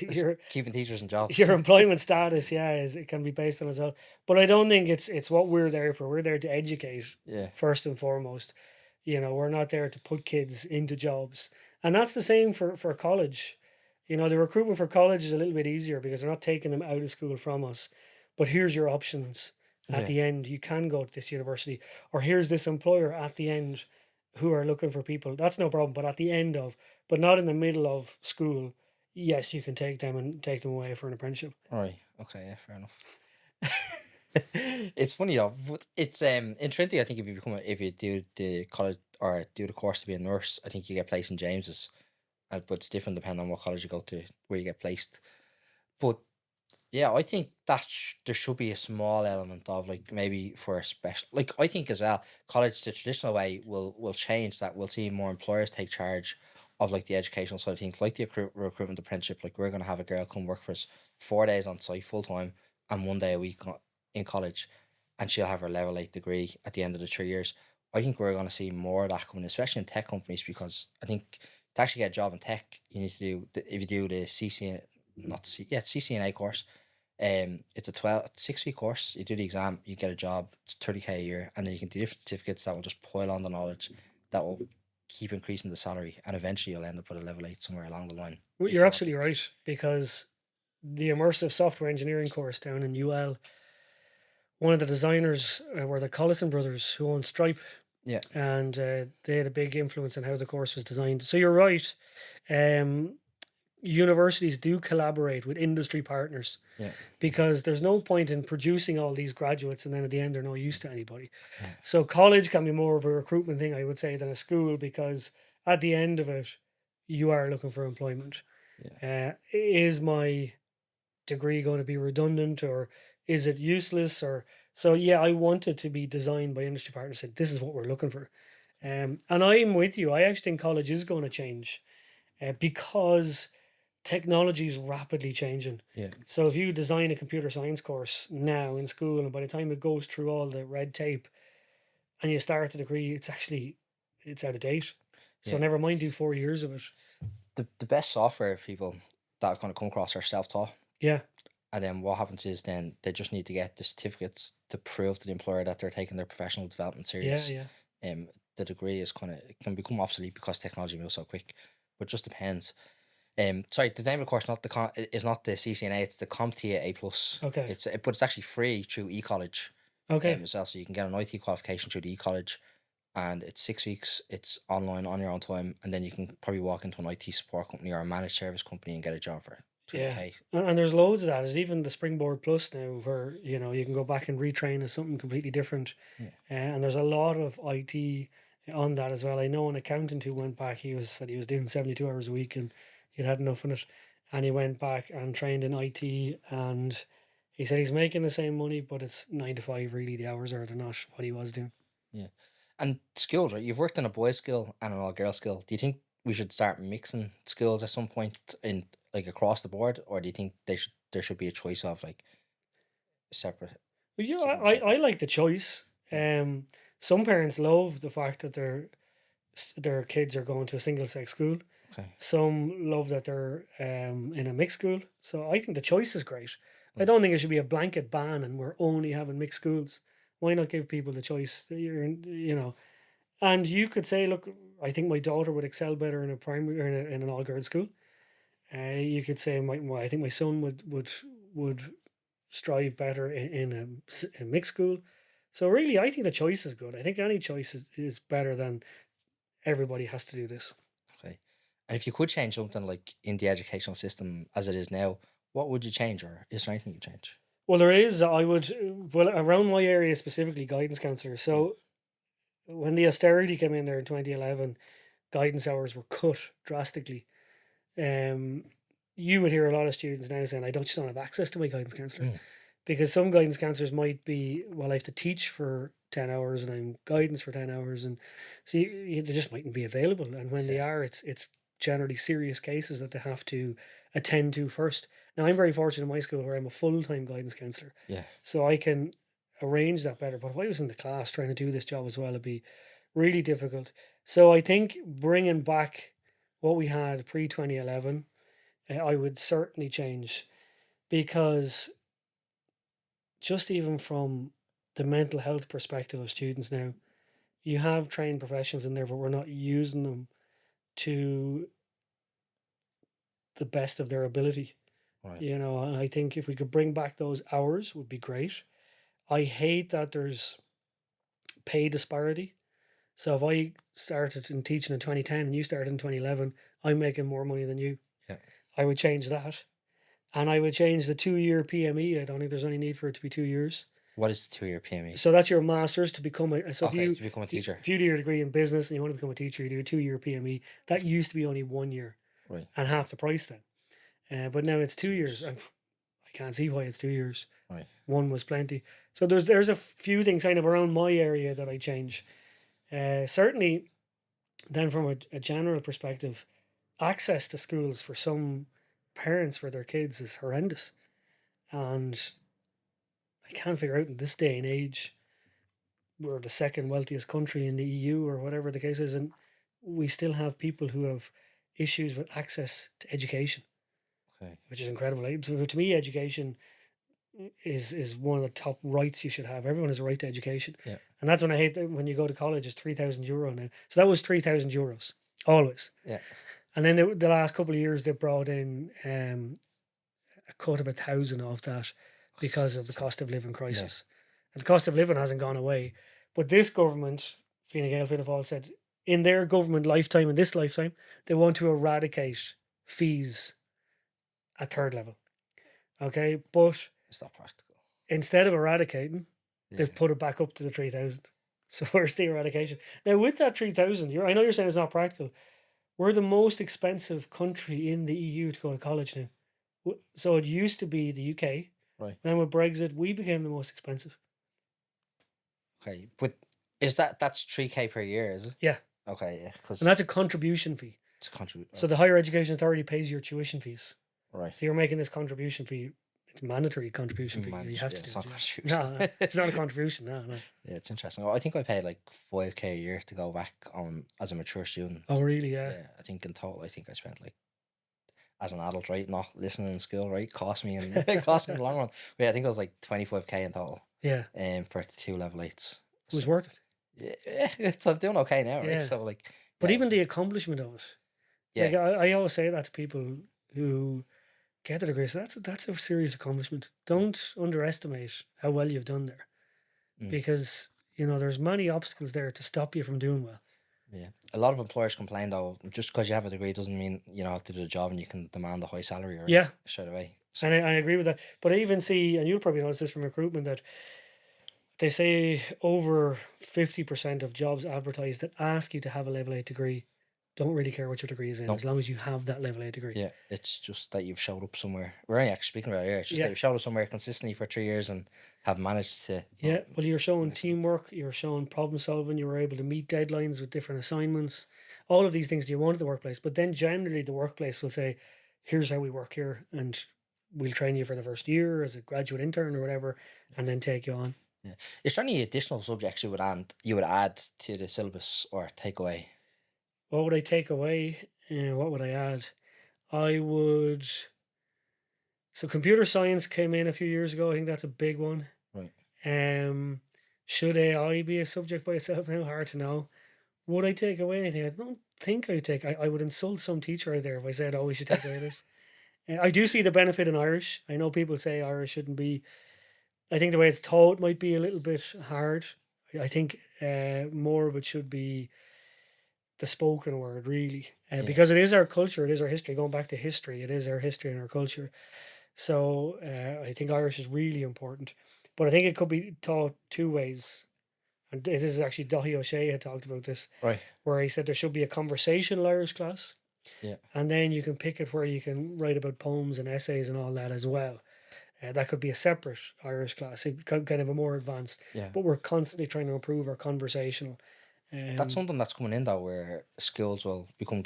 your Keeping teachers in jobs. your employment status, it can be based on as well. But I don't think it's what we're there for. We're there to educate first and foremost. We're not there to put kids into jobs, and that's the same for college. The recruitment for college is a little bit easier because they're not taking them out of school from us. But here's your options at the end. You can go to this university, or here's this employer at the end who are looking for people. That's no problem. But at the end of, but not in the middle of school, yes, you can take them away for an apprenticeship. All right. Okay. Yeah. Fair enough. It's funny though. But it's in Trinity. I think if you do the college or do the course to be a nurse, I think you get placed in James's. But it's different depending on what college you go to, where you get placed. But yeah, I think that there should be a small element of like maybe for a special, like I think as well, college the traditional way will change that. We'll see more employers take charge of like the educational side of things, like the recruitment apprenticeship. Like we're gonna have a girl come work for us 4 days on site full time and 1 day a week in college, and she'll have her level 8 degree at the end of the 3 years. I think we're gonna see more of that coming, especially in tech companies, because I think to actually get a job in tech, you need to do if you do the CCNA course. It's a 6-week course. You do the exam, you get a job. It's 30K a year, and then you can do different certificates that will just pile on the knowledge that will keep increasing the salary, and eventually you'll end up with a level 8 somewhere along the line. Well, you're absolutely right, because the immersive software engineering course down in UL, one of the designers were the Collison brothers who own Stripe. Yeah. And they had a big influence on how the course was designed. So you're right. Universities do collaborate with industry partners. Yeah. Because there's no point in producing all these graduates and then at the end they're no use to anybody. Yeah. So college can be more of a recruitment thing, I would say, than a school, because at the end of it, you are looking for employment. Yeah. Is my degree going to be redundant, or is it useless? Or so I want it to be designed by industry partners. Said this is what we're looking for, and I'm with you. I actually think college is going to change, because technology is rapidly changing. Yeah. So if you design a computer science course now in school, and by the time it goes through all the red tape, and you start the degree, it's out of date. So never mind do 4 years of it. The best software people that are going to come across are self-taught. Yeah. And then what happens is then they just need to get the certificates to prove to the employer that they're taking their professional development serious. Yeah. The degree is can become obsolete because technology moves so quick, but it just depends. Sorry, the name of the course is not the CCNA, it's the CompTIA A+. Okay. But it's actually free through eCollege. Okay. As well, so you can get an IT qualification through the eCollege, and it's 6 weeks. It's online on your own time, and then you can probably walk into an IT support company or a managed service company and get a job for it. Yeah, and there's loads of that. There's even the Springboard Plus now, where you can go back and retrain as something completely different. Yeah. And there's a lot of IT on that as well. I know an accountant who went back. Said he was doing 72 hours a week and he'd had enough in it, and he went back and trained in IT. And he said he's making the same money, but it's 9 to 5. Really, the hours are not what he was doing. Yeah, and skills, right? You've worked in a boys' school and an all-girls school. Do you think we should start mixing schools at some point in like across the board, or do you think there should be a choice of like separate? Well, yeah, I like the choice. Some parents love the fact that their kids are going to a single sex school. Okay. Some love that they're in a mixed school. So I think the choice is great. I don't think it should be a blanket ban and we're only having mixed schools. Why not give people the choice? And you could say, look, I think my daughter would excel better in a primary or in an all-girls school. You could say, I think my son would strive better in a mixed school. So really, I think the choice is good. I think any choice is better than everybody has to do this. Okay. And if you could change something like in the educational system as it is now, what would you change, or is there anything you change? Well, there is. Around my area specifically, guidance counsellor. So when the austerity came in there in 2011, guidance hours were cut drastically. You would hear a lot of students now saying, I just don't have access to my guidance counsellor. Because some guidance counsellors might be, I have to teach for 10 hours and I'm guidance for 10 hours. And so they just mightn't be available. And when they are, it's generally serious cases that they have to attend to first. Now, I'm very fortunate in my school where I'm a full-time guidance counsellor. Yeah. So I can arrange that better. But if I was in the class trying to do this job as well, it'd be really difficult. So I think bringing back what we had pre-2011, I would certainly change, because just even from the mental health perspective of students now, you have trained professionals in there, but we're not using them to the best of their ability. Right. You know, I think if we could bring back those hours would be great. I hate that there's pay disparity. So if I started in teaching in 2010 and you started in 2011, I'm making more money than you. Yeah. I would change that. And I would change the 2-year PME. I don't think there's any need for it to be 2 years. What is the 2-year PME? So that's your master's to become a... So Okay, if to become a if you, teacher. if you do your degree in business and you want to become a teacher, you do a 2-year PME. That used to be only 1 year. Right. And half the price then. But now it's 2 years. And I can't see why it's 2 years. Right. 1 was plenty. So there's a few things kind of around my area that I change. Certainly, then from a general perspective, access to schools for some parents for their kids is horrendous. And I can't figure out in this day and age, we're the second wealthiest country in the EU or whatever the case is, and we still have people who have issues with access to education. Okay. Which is incredible. To me, education is one of the top rights you should have. Everyone has a right to education. Yeah. And that's when I hate that when you go to college, it's €3,000 now. So that was €3,000 always. Yeah. And then the last couple of years they brought in a cut of 1,000 off that because of the cost of living crisis. Yeah. And the cost of living hasn't gone away. But this government, Fine Gael, Fianna Fáil, said in their government lifetime, in this lifetime, they want to eradicate fees at third level. Okay, but it's not practical. Instead of eradicating, they've put it back up to the 3,000. So where's the eradication? Now with that 3,000, I know you're saying it's not practical. We're the most expensive country in the EU to go to college now. So it used to be the UK. Right. Then with Brexit, we became the most expensive. Okay, but is that's 3K per year? Is it? Yeah. Okay, yeah. And that's a contribution fee. It's a contribution. So the Higher Education Authority pays your tuition fees. Right. So you're making this contribution fee. It's mandatory contribution fee. You have to do it's not it. contribution. No, it's not a contribution. No. Yeah, it's interesting. I think I paid like 5K a year to go back on as a mature student. Oh, really? Yeah. I think in total, I spent like, as an adult, right, not listening in school, right, cost me in the long run. But yeah, I think it was like 25K in total. Yeah. For 2 level 8s. It was worth it. Yeah, I'm doing okay now, right? So like, but even the accomplishment of it. Yeah. Like I always say that to people who get a degree. So that's a serious accomplishment. Don't underestimate how well you've done there, because there's many obstacles there to stop you from doing well. Yeah, a lot of employers complain though. Just because you have a degree doesn't mean you don't have to do the job and you can demand a high salary. Right? Yeah, straight away. So. And I agree with that. But I even see, and you'll probably notice this from recruitment, that they say over 50% of jobs advertised that ask you to have a level 8 degree don't really care what your degree is in, as long as you have that level 8 degree. Yeah, it's just that you've showed up somewhere. We're only actually speaking about it here. It's just that you've showed up somewhere consistently for 3 years and have managed to... Yeah, well, you're showing teamwork, you're showing problem solving, you were able to meet deadlines with different assignments. All of these things do you want at the workplace. But then generally the workplace will say, here's how we work here, and we'll train you for the first year as a graduate intern or whatever, and then take you on. Yeah. Is there any additional subjects you would add to the syllabus or take away? What would I take away? What would I add? I would... So computer science came in a few years ago. I think that's a big one. Right. Should AI be a subject by itself now? Hard to know. Would I take away anything? I don't think I'd take... I would insult some teacher out there if I said, we should take away this. I do see the benefit in Irish. I know people say Irish shouldn't be... I think the way it's taught might be a little bit hard. I think more of it should be the spoken word, really. Because it is our culture, it is our history. Going back to history, it is our history and our culture. So I think Irish is really important. But I think it could be taught 2 ways. And this is actually Daithí O'Shea had talked about this. Right. Where he said there should be a conversational Irish class. Yeah. And then you can pick it where you can write about poems and essays and all that as well. That could be a separate Irish class, kind of a more advanced. Yeah. But we're constantly trying to improve our conversational. That's something that's coming in though, where schools will become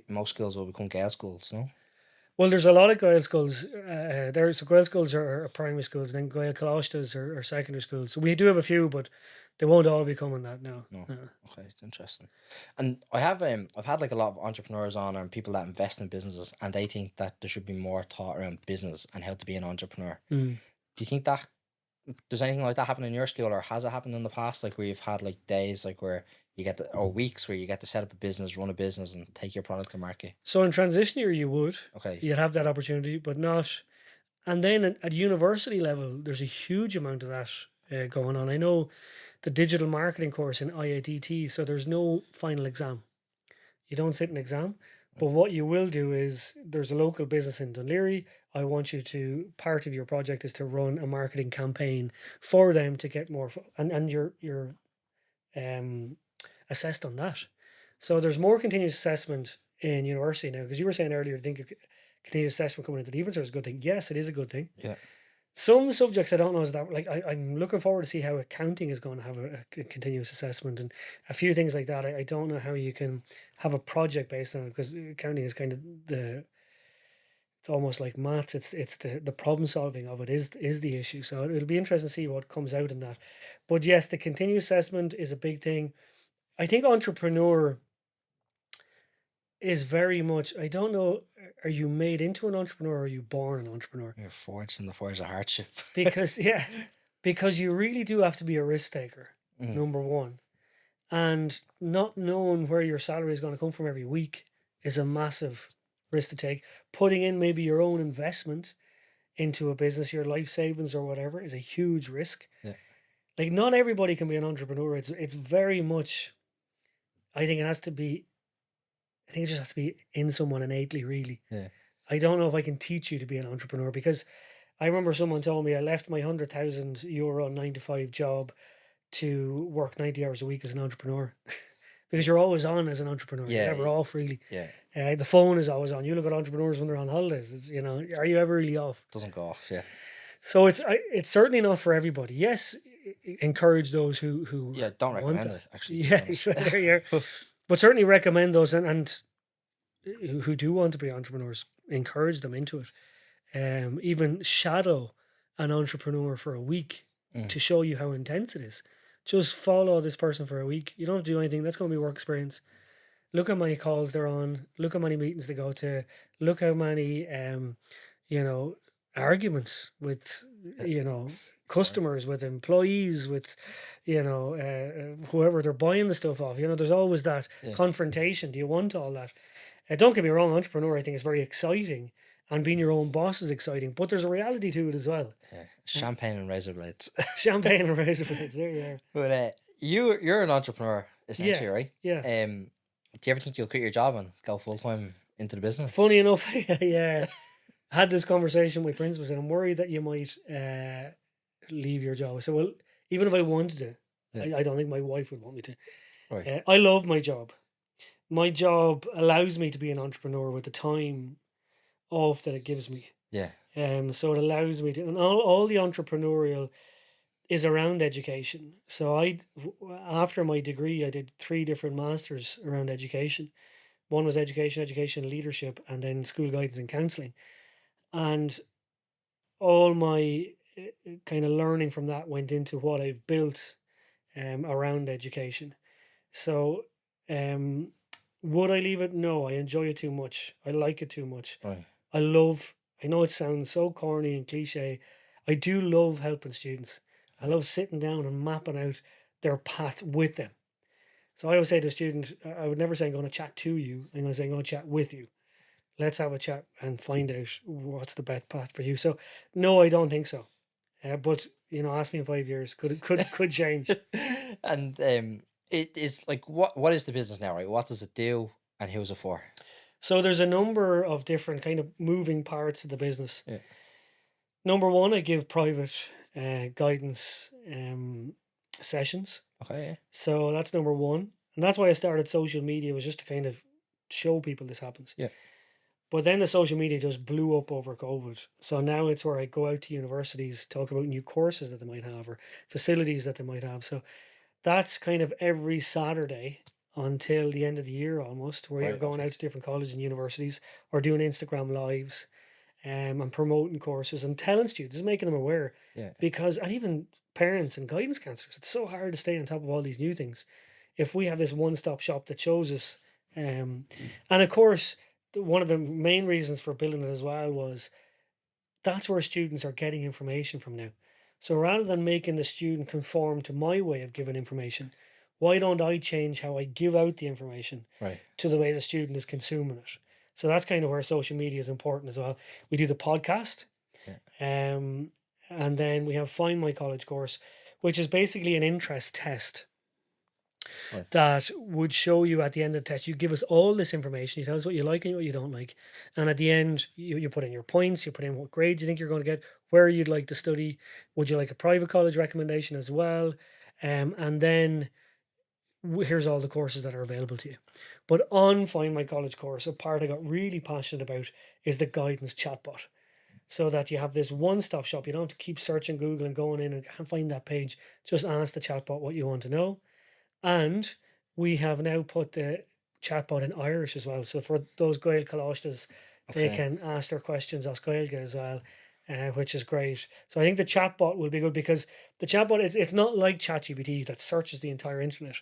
most schools will become Gael schools, no? Well, there's a lot of Gael schools. Gael schools are primary schools, and then Gael Colostas are secondary schools. So we do have a few, but They won't all be coming that, no. No. Okay, it's interesting. And I have I've had like a lot of entrepreneurs on and people that invest in businesses, and they think that there should be more taught around business and how to be an entrepreneur. Mm. Do you think that does anything like that happen in your school, or has it happened in the past, like where you've had like days like where you get or weeks where you get to set up a business, run a business, and take your product to market? So in transition year, you would. Okay. You'd have that opportunity, but not. And then at university level, there's a huge amount of that going on. I know the digital marketing course in IADT, so there's no final exam. You don't sit an exam, but what you will do is there's a local business in Dunleary. I want you to, part of your project is to run a marketing campaign for them to get more, and you're assessed on that. So there's more continuous assessment in university now, because you were saying earlier, I think continuous assessment coming into Leaving Cert is a good thing. Yes, it is a good thing. Yeah. Some subjects I don't know is that, like, I'm looking forward to see how accounting is going to have a continuous assessment, and a few things like that. I don't know how you can have a project based on it, because accounting is kind of it's almost like maths. It's the problem solving of it is the issue. So it'll be interesting to see what comes out in that. But yes, the continuous assessment is a big thing. I think entrepreneur is very much, I don't know, are you made into an entrepreneur or are you born an entrepreneur? You're forged in the forge of hardship. because you really do have to be a risk taker, number one. And not knowing where your salary is going to come from every week is a massive risk to take. Putting in maybe your own investment into a business, your life savings or whatever, is a huge risk. Yeah. Like, not everybody can be an entrepreneur. It's very much, I think it just has to be in someone innately, really. Yeah. I don't know if I can teach you to be an entrepreneur, because I remember someone told me I left my €100,000 9-to-5 job to work 90 hours a week as an entrepreneur. Because you're always on as an entrepreneur. Yeah, You're never off, really. Yeah. The phone is always on. You look at entrepreneurs when they're on holidays. It's, are you ever really off? Doesn't go off, yeah. So it's certainly not for everybody. Yes, encourage those who don't recommend it, actually. Yeah, but certainly recommend those, and who do want to be entrepreneurs, encourage them into it. Even shadow an entrepreneur for a week to show you how intense it is. Just follow this person for a week. You don't have to do anything. That's going to be work experience. Look how many calls they're on. Look how many meetings they go to. Look how many, arguments with, customers, with employees, with, whoever they're buying the stuff off. There's always that confrontation. Do you want all that? Don't get me wrong, entrepreneur, I think, is very exciting, and being your own boss is exciting, but there's a reality to it as well. Yeah. Champagne and razor blades. Champagne and razor blades, there you are. But you're an entrepreneur, essentially, right? Yeah. Do you ever think you'll quit your job and go full-time into the business? Funny enough, I had this conversation with principals, and I'm worried that you might leave your job. I said, well, even if I wanted to, I don't think my wife would want me to. Right. I love my job. My job allows me to be an entrepreneur with the time off that it gives me. Yeah. So it allows me to, and all the entrepreneurial is around education. So after my degree, I did 3 different masters around education. One was education leadership, and then school guidance and counselling. And all my kind of learning from that went into what I've built around education. So would I leave it? No, I enjoy it too much. I like it too much. Right. I know it sounds so corny and cliche. I do love helping students. I love sitting down and mapping out their path with them. So I always say to a student, I would never say I'm going to chat to you. I'm going to say I'm going to chat with you. Let's have a chat and find out what's the best path for you. So no, I don't think so. But ask me in 5 years, could change. And it is like, what is the business now, right? What does it do, and who's it for? So there's a number of different kind of moving parts of the business. Yeah. Number one, I give private guidance sessions. Okay. Yeah. So that's number one. And that's why I started social media, was just to kind of show people this happens. Yeah. But then the social media just blew up over COVID. So now it's where I go out to universities, talk about new courses that they might have or facilities that they might have. So that's kind of every Saturday until the end of the year almost, where you're going out to different colleges and universities or doing Instagram lives. and promoting courses and telling students, making them aware. Yeah. Because, and even parents and guidance counsellors, it's so hard to stay on top of all these new things. If we have this one-stop shop that shows us, and of course, one of the main reasons for building it as well was that's where students are getting information from now. So rather than making the student conform to my way of giving information, why don't I change how I give out the information to the way the student is consuming it? So that's kind of where social media is important as well. We do the podcast, and then we have Find My College course, which is basically an interest test that would show you at the end of the test. You give us all this information. You tell us what you like and what you don't like. And at the end, you put in your points. You put in what grades you think you're going to get, where you'd like to study. Would you like a private college recommendation as well? And then here's all the courses that are available to you. But on Find My College course, a part I got really passionate about is the guidance chatbot. So that you have this one-stop shop. You don't have to keep searching Google and going in and can't find that page. Just ask the chatbot what you want to know. And we have now put the chatbot in Irish as well. So for those Gael Colostas, they can ask their questions as Gaeilge as well, which is great. So I think the chatbot will be good because the chatbot, it's not like ChatGPT that searches the entire internet.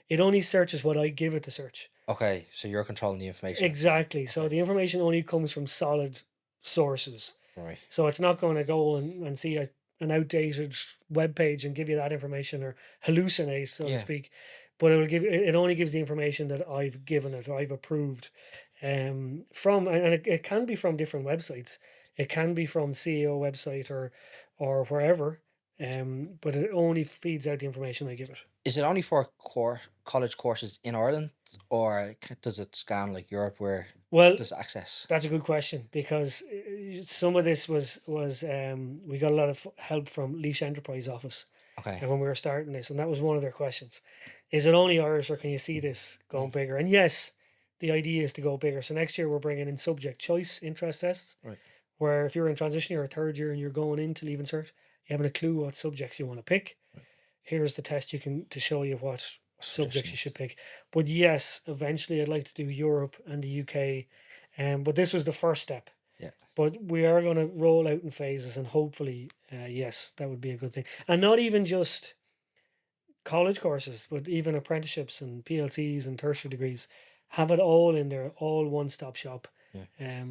It only searches what I give it to search. Okay, so you're controlling the information. Exactly. Okay. So the information only comes from solid sources. Right. So it's not going to go and see an outdated web page and give you that information or hallucinate, so to speak. But it only gives the information that I've given it, or I've approved from, and it can be from different websites. It can be from CEO website or wherever. But it only feeds out the information I give it. Is it only for college courses in Ireland, or does it scan like Europe where there's access? That's a good question, because some of this was we got a lot of help from Laois Enterprise Office. Okay. And when we were starting this, and that was one of their questions: is it only Irish, or can you see this going bigger? And yes, the idea is to go bigger. So next year we're bringing in subject choice interest tests, where if you're in transition year or third year and you're going into Leaving Cert, you haven't a clue what subjects you want to pick. Here's the test to show you what subjects you should pick. But yes, eventually I'd like to do Europe and the UK, but this was the first step. Yeah. But we are going to roll out in phases, and hopefully, yes, that would be a good thing. And not even just college courses, but even apprenticeships and PLCs and tertiary degrees, have it all in there, all one-stop shop. Yeah.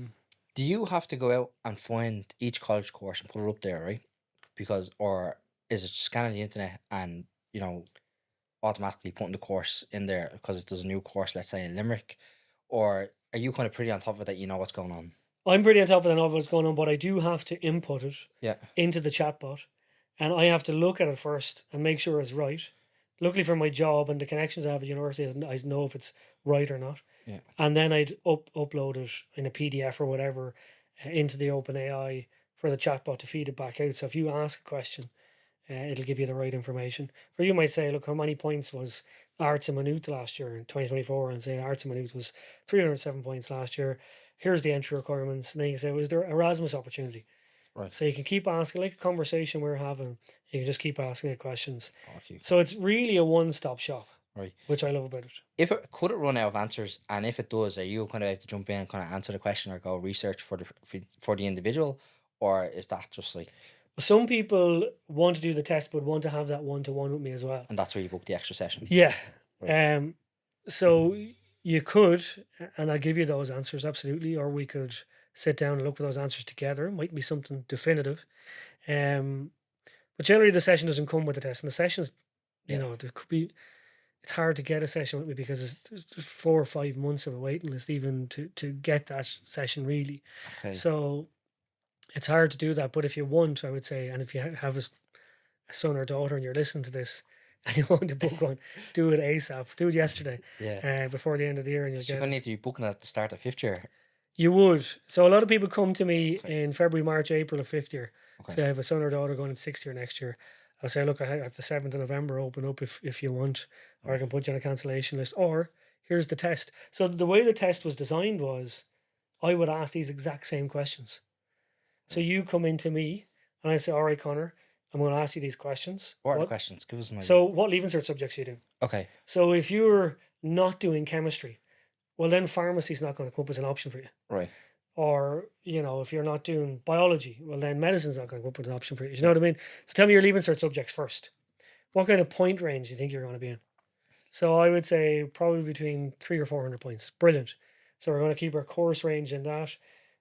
Do you have to go out and find each college course and put it up there, right? Because, or is it scanning the internet and, automatically putting the course in there because it does a new course, let's say in Limerick? Or are you kind of pretty on top of it that you know what's going on? I'm pretty on top of what's going on, but I do have to input it into the chatbot, and I have to look at it first and make sure it's right. Luckily for my job and the connections I have at university, I know if it's right or not. Yeah. And then I'd upload it in a PDF or whatever into the OpenAI for the chatbot to feed it back out. So if you ask a question, it'll give you the right information. Or you might say, look, how many points was Arts and Maynooth last year in 2024? And say Arts and Maynooth was 307 points last year. Here's the entry requirements. And then you can say, was there Erasmus opportunity? Right. So you can keep asking, like a conversation we're having, you can just keep asking it questions. Okay. So it's really a one-stop shop, right? Which I love about it. Could it run out of answers? And if it does, are you kind of have to jump in and kind of answer the question or go research for the individual? Or is that just like... Some people want to do the test but want to have that one-to-one with me as well. And that's where you book the extra session? Yeah. Right. So you could, and I'll give you those answers, absolutely, or we could sit down and look for those answers together. It might be something definitive. But generally the session doesn't come with the test. And the sessions, there could be... It's hard to get a session with me because there's 4 or 5 months of a waiting list even to get that session, really. Okay. So it's hard to do that. But if you want, I would say, and if you have a son or daughter and you're listening to this and you want to book one, do it ASAP. Do it yesterday. Yeah. Before the end of the year, and you'll get. You're going to need to be booking at the start of 5th year. You would. So a lot of people come to me in February, March, April of 5th year. Okay. So I have a son or daughter going in 6th year next year. I'll say, look, I have the 7th of November open up if you want, or I can put you on a cancellation list, or here's the test. So the way the test was designed was I would ask these exact same questions. So you come into me and I say, all right, Connor, I'm going to ask you these questions. What are the questions? Give us an idea. So what Leaving Cert subjects you do? Okay. So if you're not doing chemistry, well then pharmacy's not going to come up as an option for you. Right. Or, you know, if you're not doing biology, well, then medicine's not going to come up with an option for you. You know what I mean? So tell me your Leaving Cert subjects first. What kind of point range do you think you're going to be in? So I would say probably between 300 or 400 points. Brilliant. So we're going to keep our course range in that.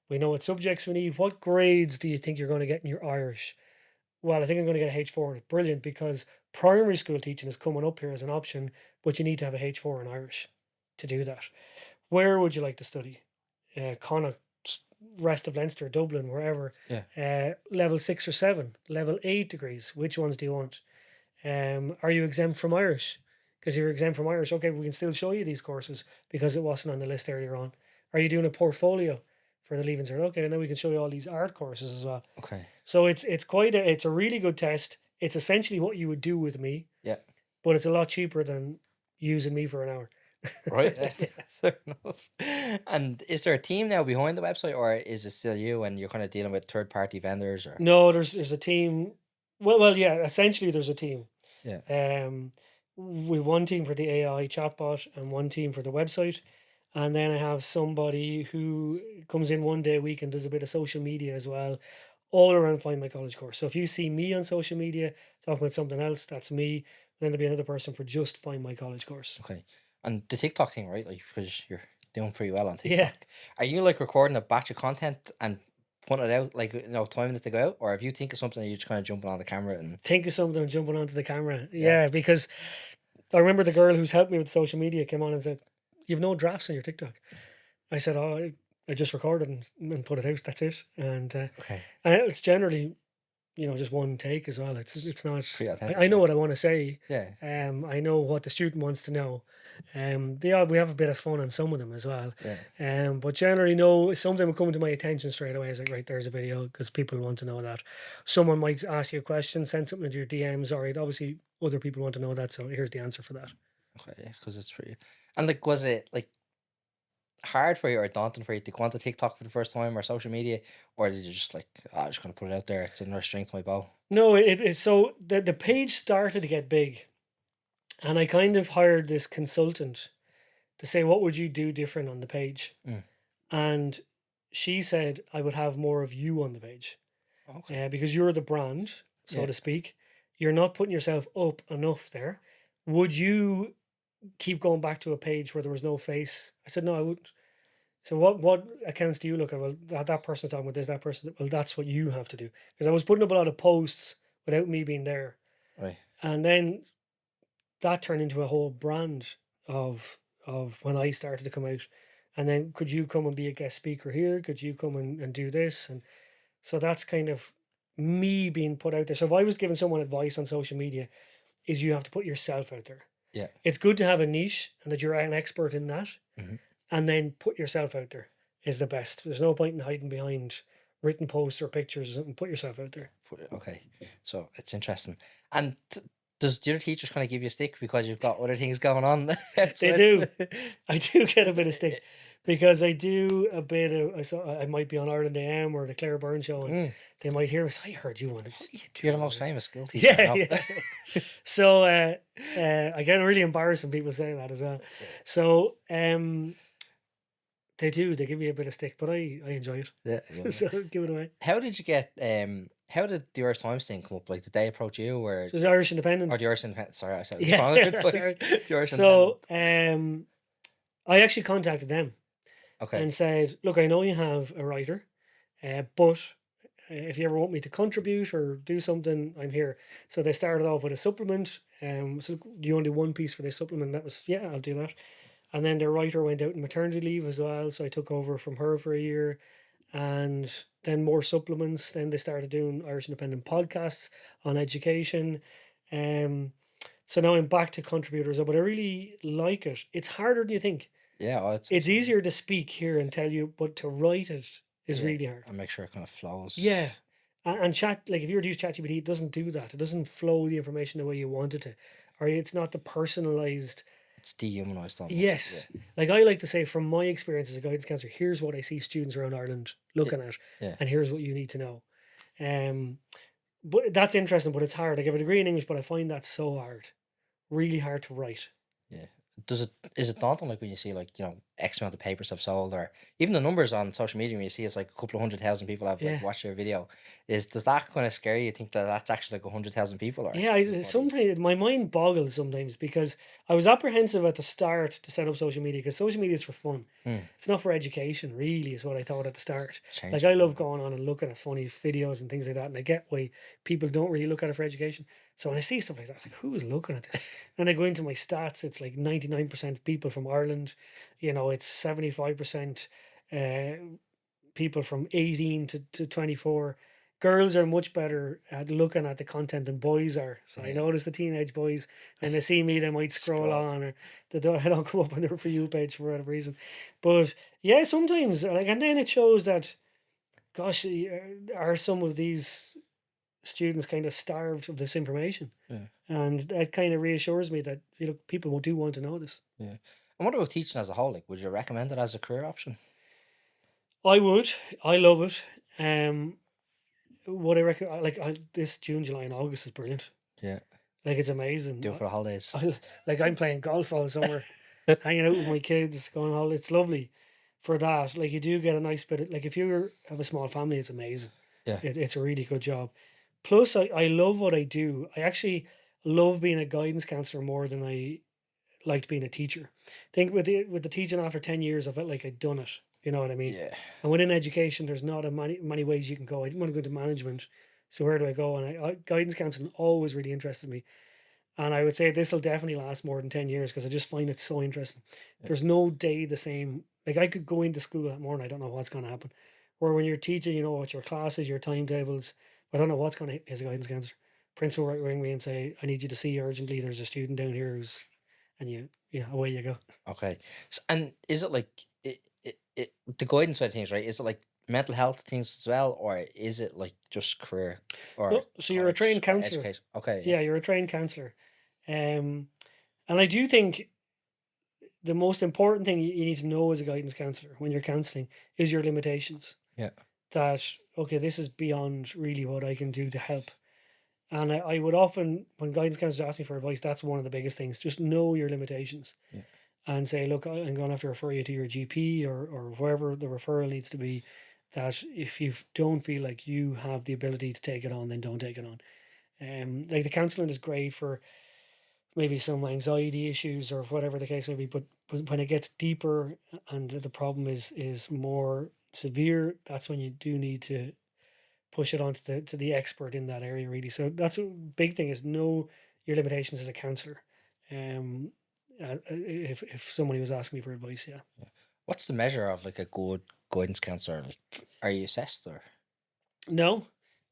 We know what subjects we need. What grades do you think you're going to get in your Irish? Well, I think I'm going to get a H4 in it. Brilliant, because primary school teaching is coming up here as an option, but you need to have a H4 in Irish to do that. Where would you like to study? Connacht, rest of Leinster, Dublin, wherever. Level 6 or 7, level 8 degrees. Which ones do you want? Are you exempt from Irish? Because if you're exempt from Irish, okay, we can still show you these courses because it wasn't on the list earlier on. Are you doing a portfolio for the Leaving Cert? Okay, and then we can show you all these art courses as well. Okay. So it's a really good test. It's essentially what you would do with me. Yeah. But it's a lot cheaper than using me for an hour. Right. Fair enough. And is there a team now behind the website, or is it still you and you're kind of dealing with third party vendors? Or No, there's a team. Well, yeah. Essentially, there's a team. Yeah. We have one team for the AI chatbot and one team for the website, and then I have somebody who comes in one day a week and does a bit of social media as well, all around Find My College course. So if you see me on social media talking about something else, that's me. Then there'll be another person for just Find My College course. Okay. And the TikTok thing, right? Like, because you're doing pretty well on TikTok. Yeah. Are you like recording a batch of content and putting it out, like, you know, timing it to go out? Or if you think of something, you're just kind of jumping on the camera and Think of something and jumping onto the camera. Yeah, because I remember the girl who's helped me with social media came on and said, "You've no drafts on your TikTok." I said, "Oh, I just recorded and put it out. That's it." And okay, and it's generally, you know, just one take as well. It's not. pretty authentic. I know what I want to say. Yeah. I know what the student wants to know. We have a bit of fun on some of them as well. Yeah. But generally, no, something will come to my attention straight away. It's like, right, there's a video, because people want to know that. Someone might ask you a question, send something to your DMs. All right, obviously other people want to know that, so here's the answer for that. Okay, because it's pretty. And like, was it like hard for you or daunting for you to go onto TikTok for the first time or social media, or did you just like, I'm just gonna put it out there? It's another string to my bow. No, it's so the page started to get big, and I kind of hired this consultant to say, what would you do different on the page? And she said, I would have more of you on the page. Okay. Because you're the brand, so to speak. You're not putting yourself up enough there. Would you keep going back to a page where there was no face? I said, no, I wouldn't. So what accounts do you look at? Well, that person's talking about this, that person. Well, that's what you have to do. Because I was putting up a lot of posts without me being there. Right. And then that turned into a whole brand of when I started to come out. And then, could you come and be a guest speaker here? Could you come and do this? And so that's kind of me being put out there. So if I was giving someone advice on social media, is you have to put yourself out there. Yeah. It's good to have a niche and that you're an expert in that. And then put yourself out there is the best. There's no point in hiding behind written posts or pictures or something. Put yourself out there. Okay. So it's interesting. And does the other teachers kind of give you a stick because you've got other things going on? They do. I do get a bit of stick because I do a bit of. I might be on Ireland AM or the Claire Byrne show, and they might hear us. I heard you on it. You're the most famous school teacher. Yeah. So I get really embarrassed when people say that as well. So they do. They give me a bit of stick, but I enjoy it. Yeah. So give it away. How did you get? How did the Irish Times thing come up? Like, did they approach you, or so the Irish Independent? Or the Irish Independent? Sorry, I said it yeah. Sorry. The Irish so I actually contacted them. Okay. And said, look, I know you have a writer, but if you ever want me to contribute or do something, I'm here. So they started off with a supplement. So do you want to do one piece for this supplement? That was, yeah, I'll do that. And then their writer went out on maternity leave as well. So I took over from her for a year. And then more supplements. Then they started doing Irish Independent podcasts on education. So now I'm back to contributors, but I really like it. It's harder than you think. Yeah, it's easier to speak here and tell you, but to write it is really hard. And make sure it kind of flows. Yeah. And chat, like if you were to use ChatGPT, it doesn't do that. It doesn't flow the information the way you want it to. Or it's not the personalized. It's dehumanized almost. Yes. Yeah. Like I like to say, from my experience as a guidance counsellor, here's what I see students around Ireland looking at. Yeah. And here's what you need to know. But that's interesting, but it's hard. I have a degree in English, but I find that so hard. Really hard to write. Yeah. Is it daunting, like when you see, like, you know, X amount of papers have sold, or even the numbers on social media when you see it's like a couple of 100,000 people have like watched your video. Does that kind of scare you? Think that that's actually like 100,000 people, or sometimes my mind boggles sometimes, because I was apprehensive at the start to set up social media, because social media is for fun. It's not for education, really, is what I thought at the start. Like, I love going on and looking at funny videos and things like that, and I get why people don't really look at it for education. So when I see stuff like that, I was like, who is looking at this? And I go into my stats, it's like 99% of people from Ireland, it's 75% people from 18 to 24. Girls are much better at looking at the content than boys are. So I notice the teenage boys, and they see me, they might scroll on, or they don't come up on their For You page for whatever reason. But yeah, sometimes, like, and then it shows that, gosh, are some of these students kind of starved of this information? And that kind of reassures me that people do want to know this. And what about teaching as a whole? Like, would you recommend it as a career option? I would. I love it. What I reckon, like, this June, July, and August is brilliant. Yeah, like, it's amazing. Do it for the holidays. I'm playing golf all summer, hanging out with my kids, going all. It's lovely for that. Like, you do get a nice bit of, like, if you have a small family, it's amazing. Yeah, it's a really good job. Plus, I love what I do. I actually love being a guidance counsellor more than I liked being a teacher. I think with the teaching, after 10 years, I felt like I'd done it. You know what I mean? Yeah. And within education, there's not many ways you can go. I didn't want to go into management, so where do I go? And guidance counselling always really interested me. And I would say this will definitely last more than 10 years, because I just find it so interesting. Yeah. There's no day the same. Like, I could go into school that morning, I don't know what's going to happen. Or when you're teaching, you know what your classes, your timetables, I don't know what's going to hit as a guidance counsellor. Principal might ring me and say, I need you to see urgently, there's a student down here who's, and away you go. Okay. So, and is it like the guidance side of things, right? Is it like mental health things as well, or is it like just career? Or no, so you're a trained counsellor. Okay. Yeah, you're a trained counsellor. And I do think the most important thing you need to know as a guidance counsellor when you're counselling is your limitations. Yeah. That, okay, this is beyond really what I can do to help. And I would often, when guidance counsellors ask me for advice, that's one of the biggest things. Just know your limitations. Yeah. And say, look, I'm going to have to refer you to your GP or wherever the referral needs to be, that if you don't feel like you have the ability to take it on, then don't take it on. Like, the counselling is great for maybe some anxiety issues or whatever the case may be, but when it gets deeper and the problem is more severe, that's when you do need to push it on to the expert in that area, really. So that's a big thing, is know your limitations as a counsellor. If somebody was asking me for advice, yeah. What's the measure of like a good guidance counsellor? Like, are you assessed or? No,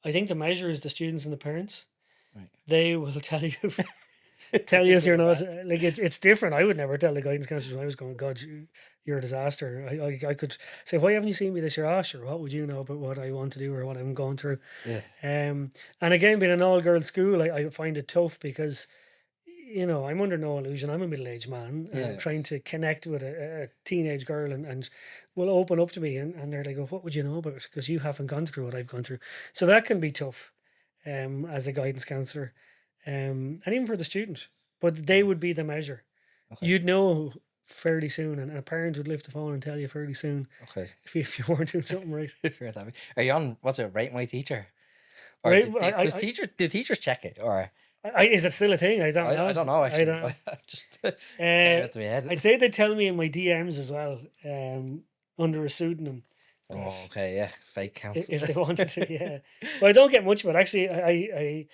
I think the measure is the students and the parents. Right. They will tell you if you're not, like, it's different. I would never tell the guidance counsellor I was going, God, you're a disaster. I could say, why haven't you seen me this year? Sure, what would you know about what I want to do or what I'm going through? Yeah. And again, being an all-girls school, I find it tough because, I'm under no illusion. I'm a middle-aged man. And I'm trying to connect with a teenage girl and will open up to me. And they're like, oh, what would you know about it? Because you haven't gone through what I've gone through. So that can be tough as a guidance counsellor. And even for the student. But they would be the measure. Okay. You'd know fairly soon, and a parent would lift the phone and tell you fairly soon. Okay. If you weren't doing something right. Are you on, what's it, Rate My Teacher? Or do teachers check it? Or is it still a thing? I don't know, actually. I don't just came into my head. I'd say they tell me in my DMs as well, under a pseudonym. Oh, okay, yeah. Fake counselor. If they wanted to, yeah. But I don't get much of it. Actually, I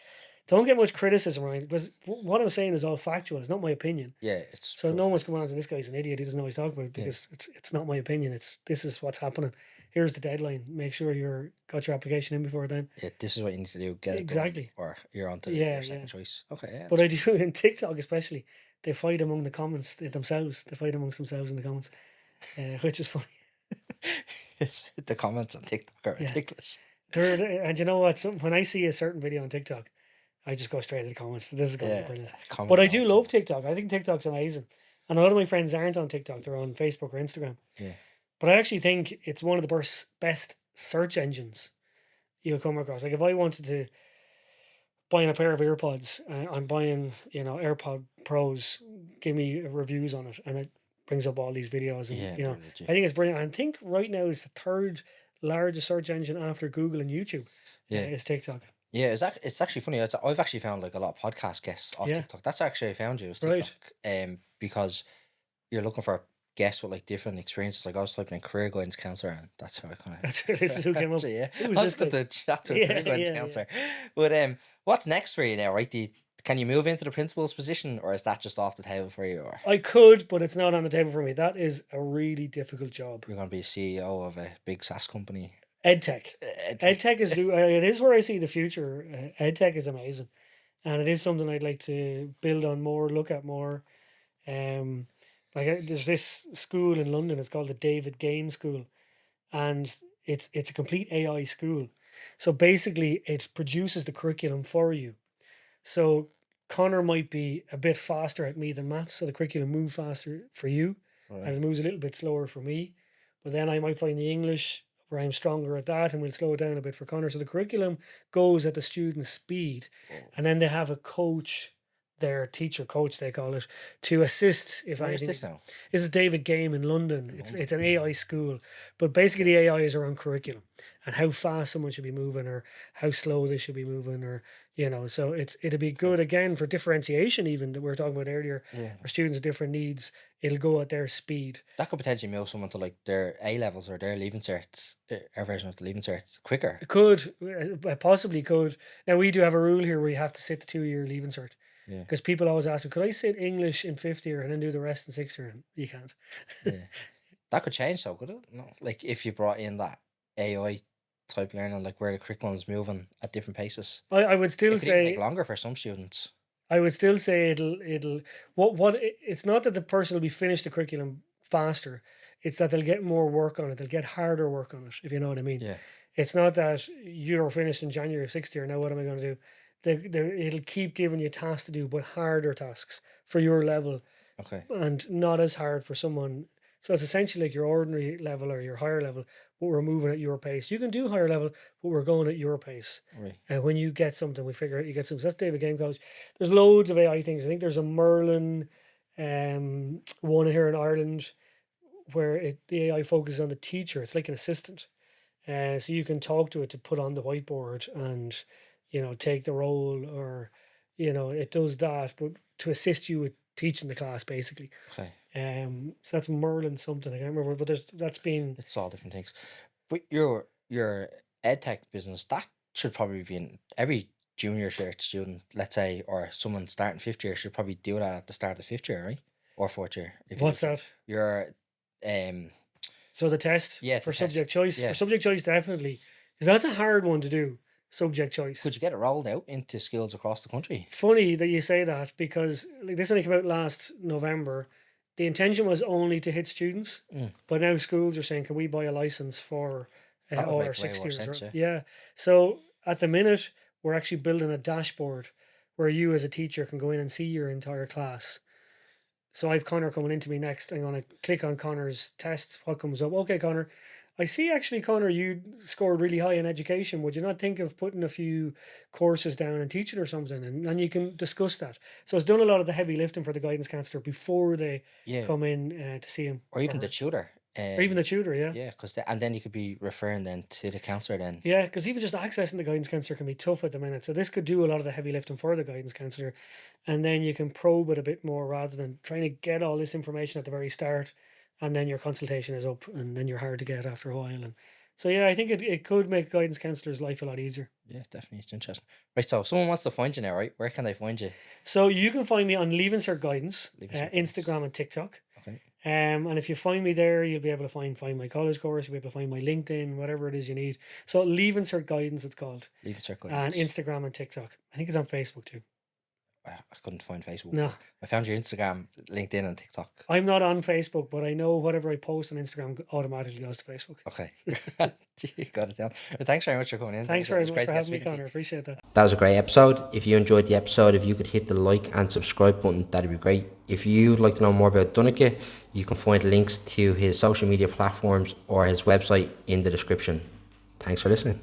don't get much criticism around it, because what I'm saying is all factual. It's not my opinion. Yeah, it's so no one's coming on to this guy's an idiot. He doesn't know what he's talking about, because it's not my opinion. This is what's happening. Here's the deadline. Make sure you're got your application in before then. Yeah, this is what you need to do. Get it exactly done, or you're on to your second choice. Okay, yeah. But I do in TikTok especially. They fight among the comments themselves. They fight amongst themselves in the comments, which is funny. It's the comments on TikTok are ridiculous. And you know what? When I see a certain video on TikTok, I just go straight to the comments. This is going to be brilliant. But I do love TikTok. I think TikTok's amazing. And a lot of my friends aren't on TikTok. They're on Facebook or Instagram. Yeah. But I actually think it's one of the best search engines you'll come across. Like, if I wanted to buy a pair of AirPods, I'm buying, AirPod Pros, give me reviews on it. And brings up all these videos, and Yeah, you know, no, legit. I think it's brilliant. I think right now it's the third largest search engine after Google and YouTube. Yeah. Is TikTok. Yeah, it's actually funny. I've actually found like a lot of podcast guests off Yeah. TikTok. That's actually I found you was Right. TikTok. Because you're looking for guests with like different experiences. Like I was typing in career guidance counselor, and that's how I kind of. This is who came up. Yeah, Who was I was this going to chat to a Yeah, career guidance yeah, yeah. counselor. But what's next for you now? Right? Can you move into the principal's position, or is that just off the table for you? Or I could, but it's not on the table for me. That is a really difficult job. you're going to be CEO of a big SaaS company? EdTech. EdTech is it is where I see the future. EdTech is amazing, and it is something I'd like to build on more, look at more. There's this school in London. It's called the David Game School, and it's a complete AI school. So basically, it produces the curriculum for you. So Connor might be a bit faster at me than maths, so the curriculum moves faster for you, and it moves a little bit slower for me. But then I might find the English where I'm stronger at that, and we'll slow it down a bit for Connor. So the curriculum goes at the student's speed, and then they have a coach, their teacher coach they call it, to assist if Where is anything. this now? This is David Game in London. It's an AI school, but basically the AI is around curriculum and how fast someone should be moving, or how slow they should be moving, or you know. So it'll be good again for differentiation, even that we were talking about earlier. Yeah. For students with different needs, it'll go at their speed. That could potentially move someone to like their A levels or their Leaving Cert, our version of the Leaving Cert, quicker. It could, possibly could. Now we do have a rule here where you have to sit the 2-year Leaving Cert. Yeah. Because people always ask me, could I sit English in 5th year and then do the rest in 6th year? And you can't. Yeah. That could change though, could it? No. Like if you brought in that AI type learning, like where the curriculum's moving at different paces. I would still It could even say take longer for some students. I would still say it'll it's not that the person will be finished the curriculum faster. It's that they'll get more work on it. They'll get harder work on it, if you know what I mean. Yeah. It's not that you're finished in January of 6th year. Now what am I going to do? It'll keep giving you tasks to do, but harder tasks for your level. Okay. And not as hard for someone. So it's essentially like your ordinary level or your higher level, but we're moving at your pace. You can do higher level, but we're going at your pace. Right. And when you get something, we figure out you get something. So that's David Game College. There's loads of AI things. I think there's a Merlin one here in Ireland where the AI focuses on the teacher. It's like an assistant. So you can talk to it to put on the whiteboard and, you know, take the role, or, you know, it does that, but to assist you with teaching the class basically. Okay. So that's Merlin something, I can't remember, but it's all different things. But your EdTech business, that should probably be in every junior cert student, let's say, or someone starting 5th year should probably do that at the start of 5th year, right? Or 4th year. What's that? Your So the test, yeah, for the subject test, choice. yeah. For subject choice, definitely, because that's a hard one to do. Subject choice. Could you get it rolled out into schools across the country? Funny that you say that, because like this only came out last November. The intention was only to hit students, but now schools are saying, can we buy a license for all our 6th years? Sense, right? Yeah. So at the minute, we're actually building a dashboard where you as a teacher can go in and see your entire class. So I've Connor coming into me next. I'm going to click on Connor's tests. What comes up? Okay, Connor. I see actually, Connor, you scored really high in education. Would you not think of putting a few courses down and teaching or something? And you can discuss that. So it's done a lot of the heavy lifting for the guidance counsellor before they come in to see him. Or even the tutor. Or even the tutor, yeah. Yeah, and then you could be referring then to the counsellor then. Yeah, because even just accessing the guidance counsellor can be tough at the minute. So this could do a lot of the heavy lifting for the guidance counsellor. And then you can probe it a bit more rather than trying to get all this information at the very start. And then your consultation is up, and then you're hard to get after a while. And so, yeah, I think it could make guidance counsellor's life a lot easier. Yeah, definitely. It's interesting. Right, so if someone wants to find you now, right? Where can they find you? So you can find me on Leaving Cert Guidance, Guidance. Instagram and TikTok. Okay. And if you find me there, you'll be able to find my college course, you'll be able to find my LinkedIn, whatever it is you need. So Leaving Cert Guidance, it's called. Leaving Cert Guidance. And Instagram and TikTok. I think it's on Facebook too. I couldn't find Facebook. No. I found your Instagram, LinkedIn, and TikTok. I'm not on Facebook, but I know whatever I post on Instagram automatically goes to Facebook. Okay. You got it down. Thanks very much for coming in. Thanks very much for having me, Connor. Appreciate that. That was a great episode. If you enjoyed the episode, if you could hit the like and subscribe button, that'd be great. If you'd like to know more about Donnchadh, you can find links to his social media platforms or his website in the description. Thanks for listening.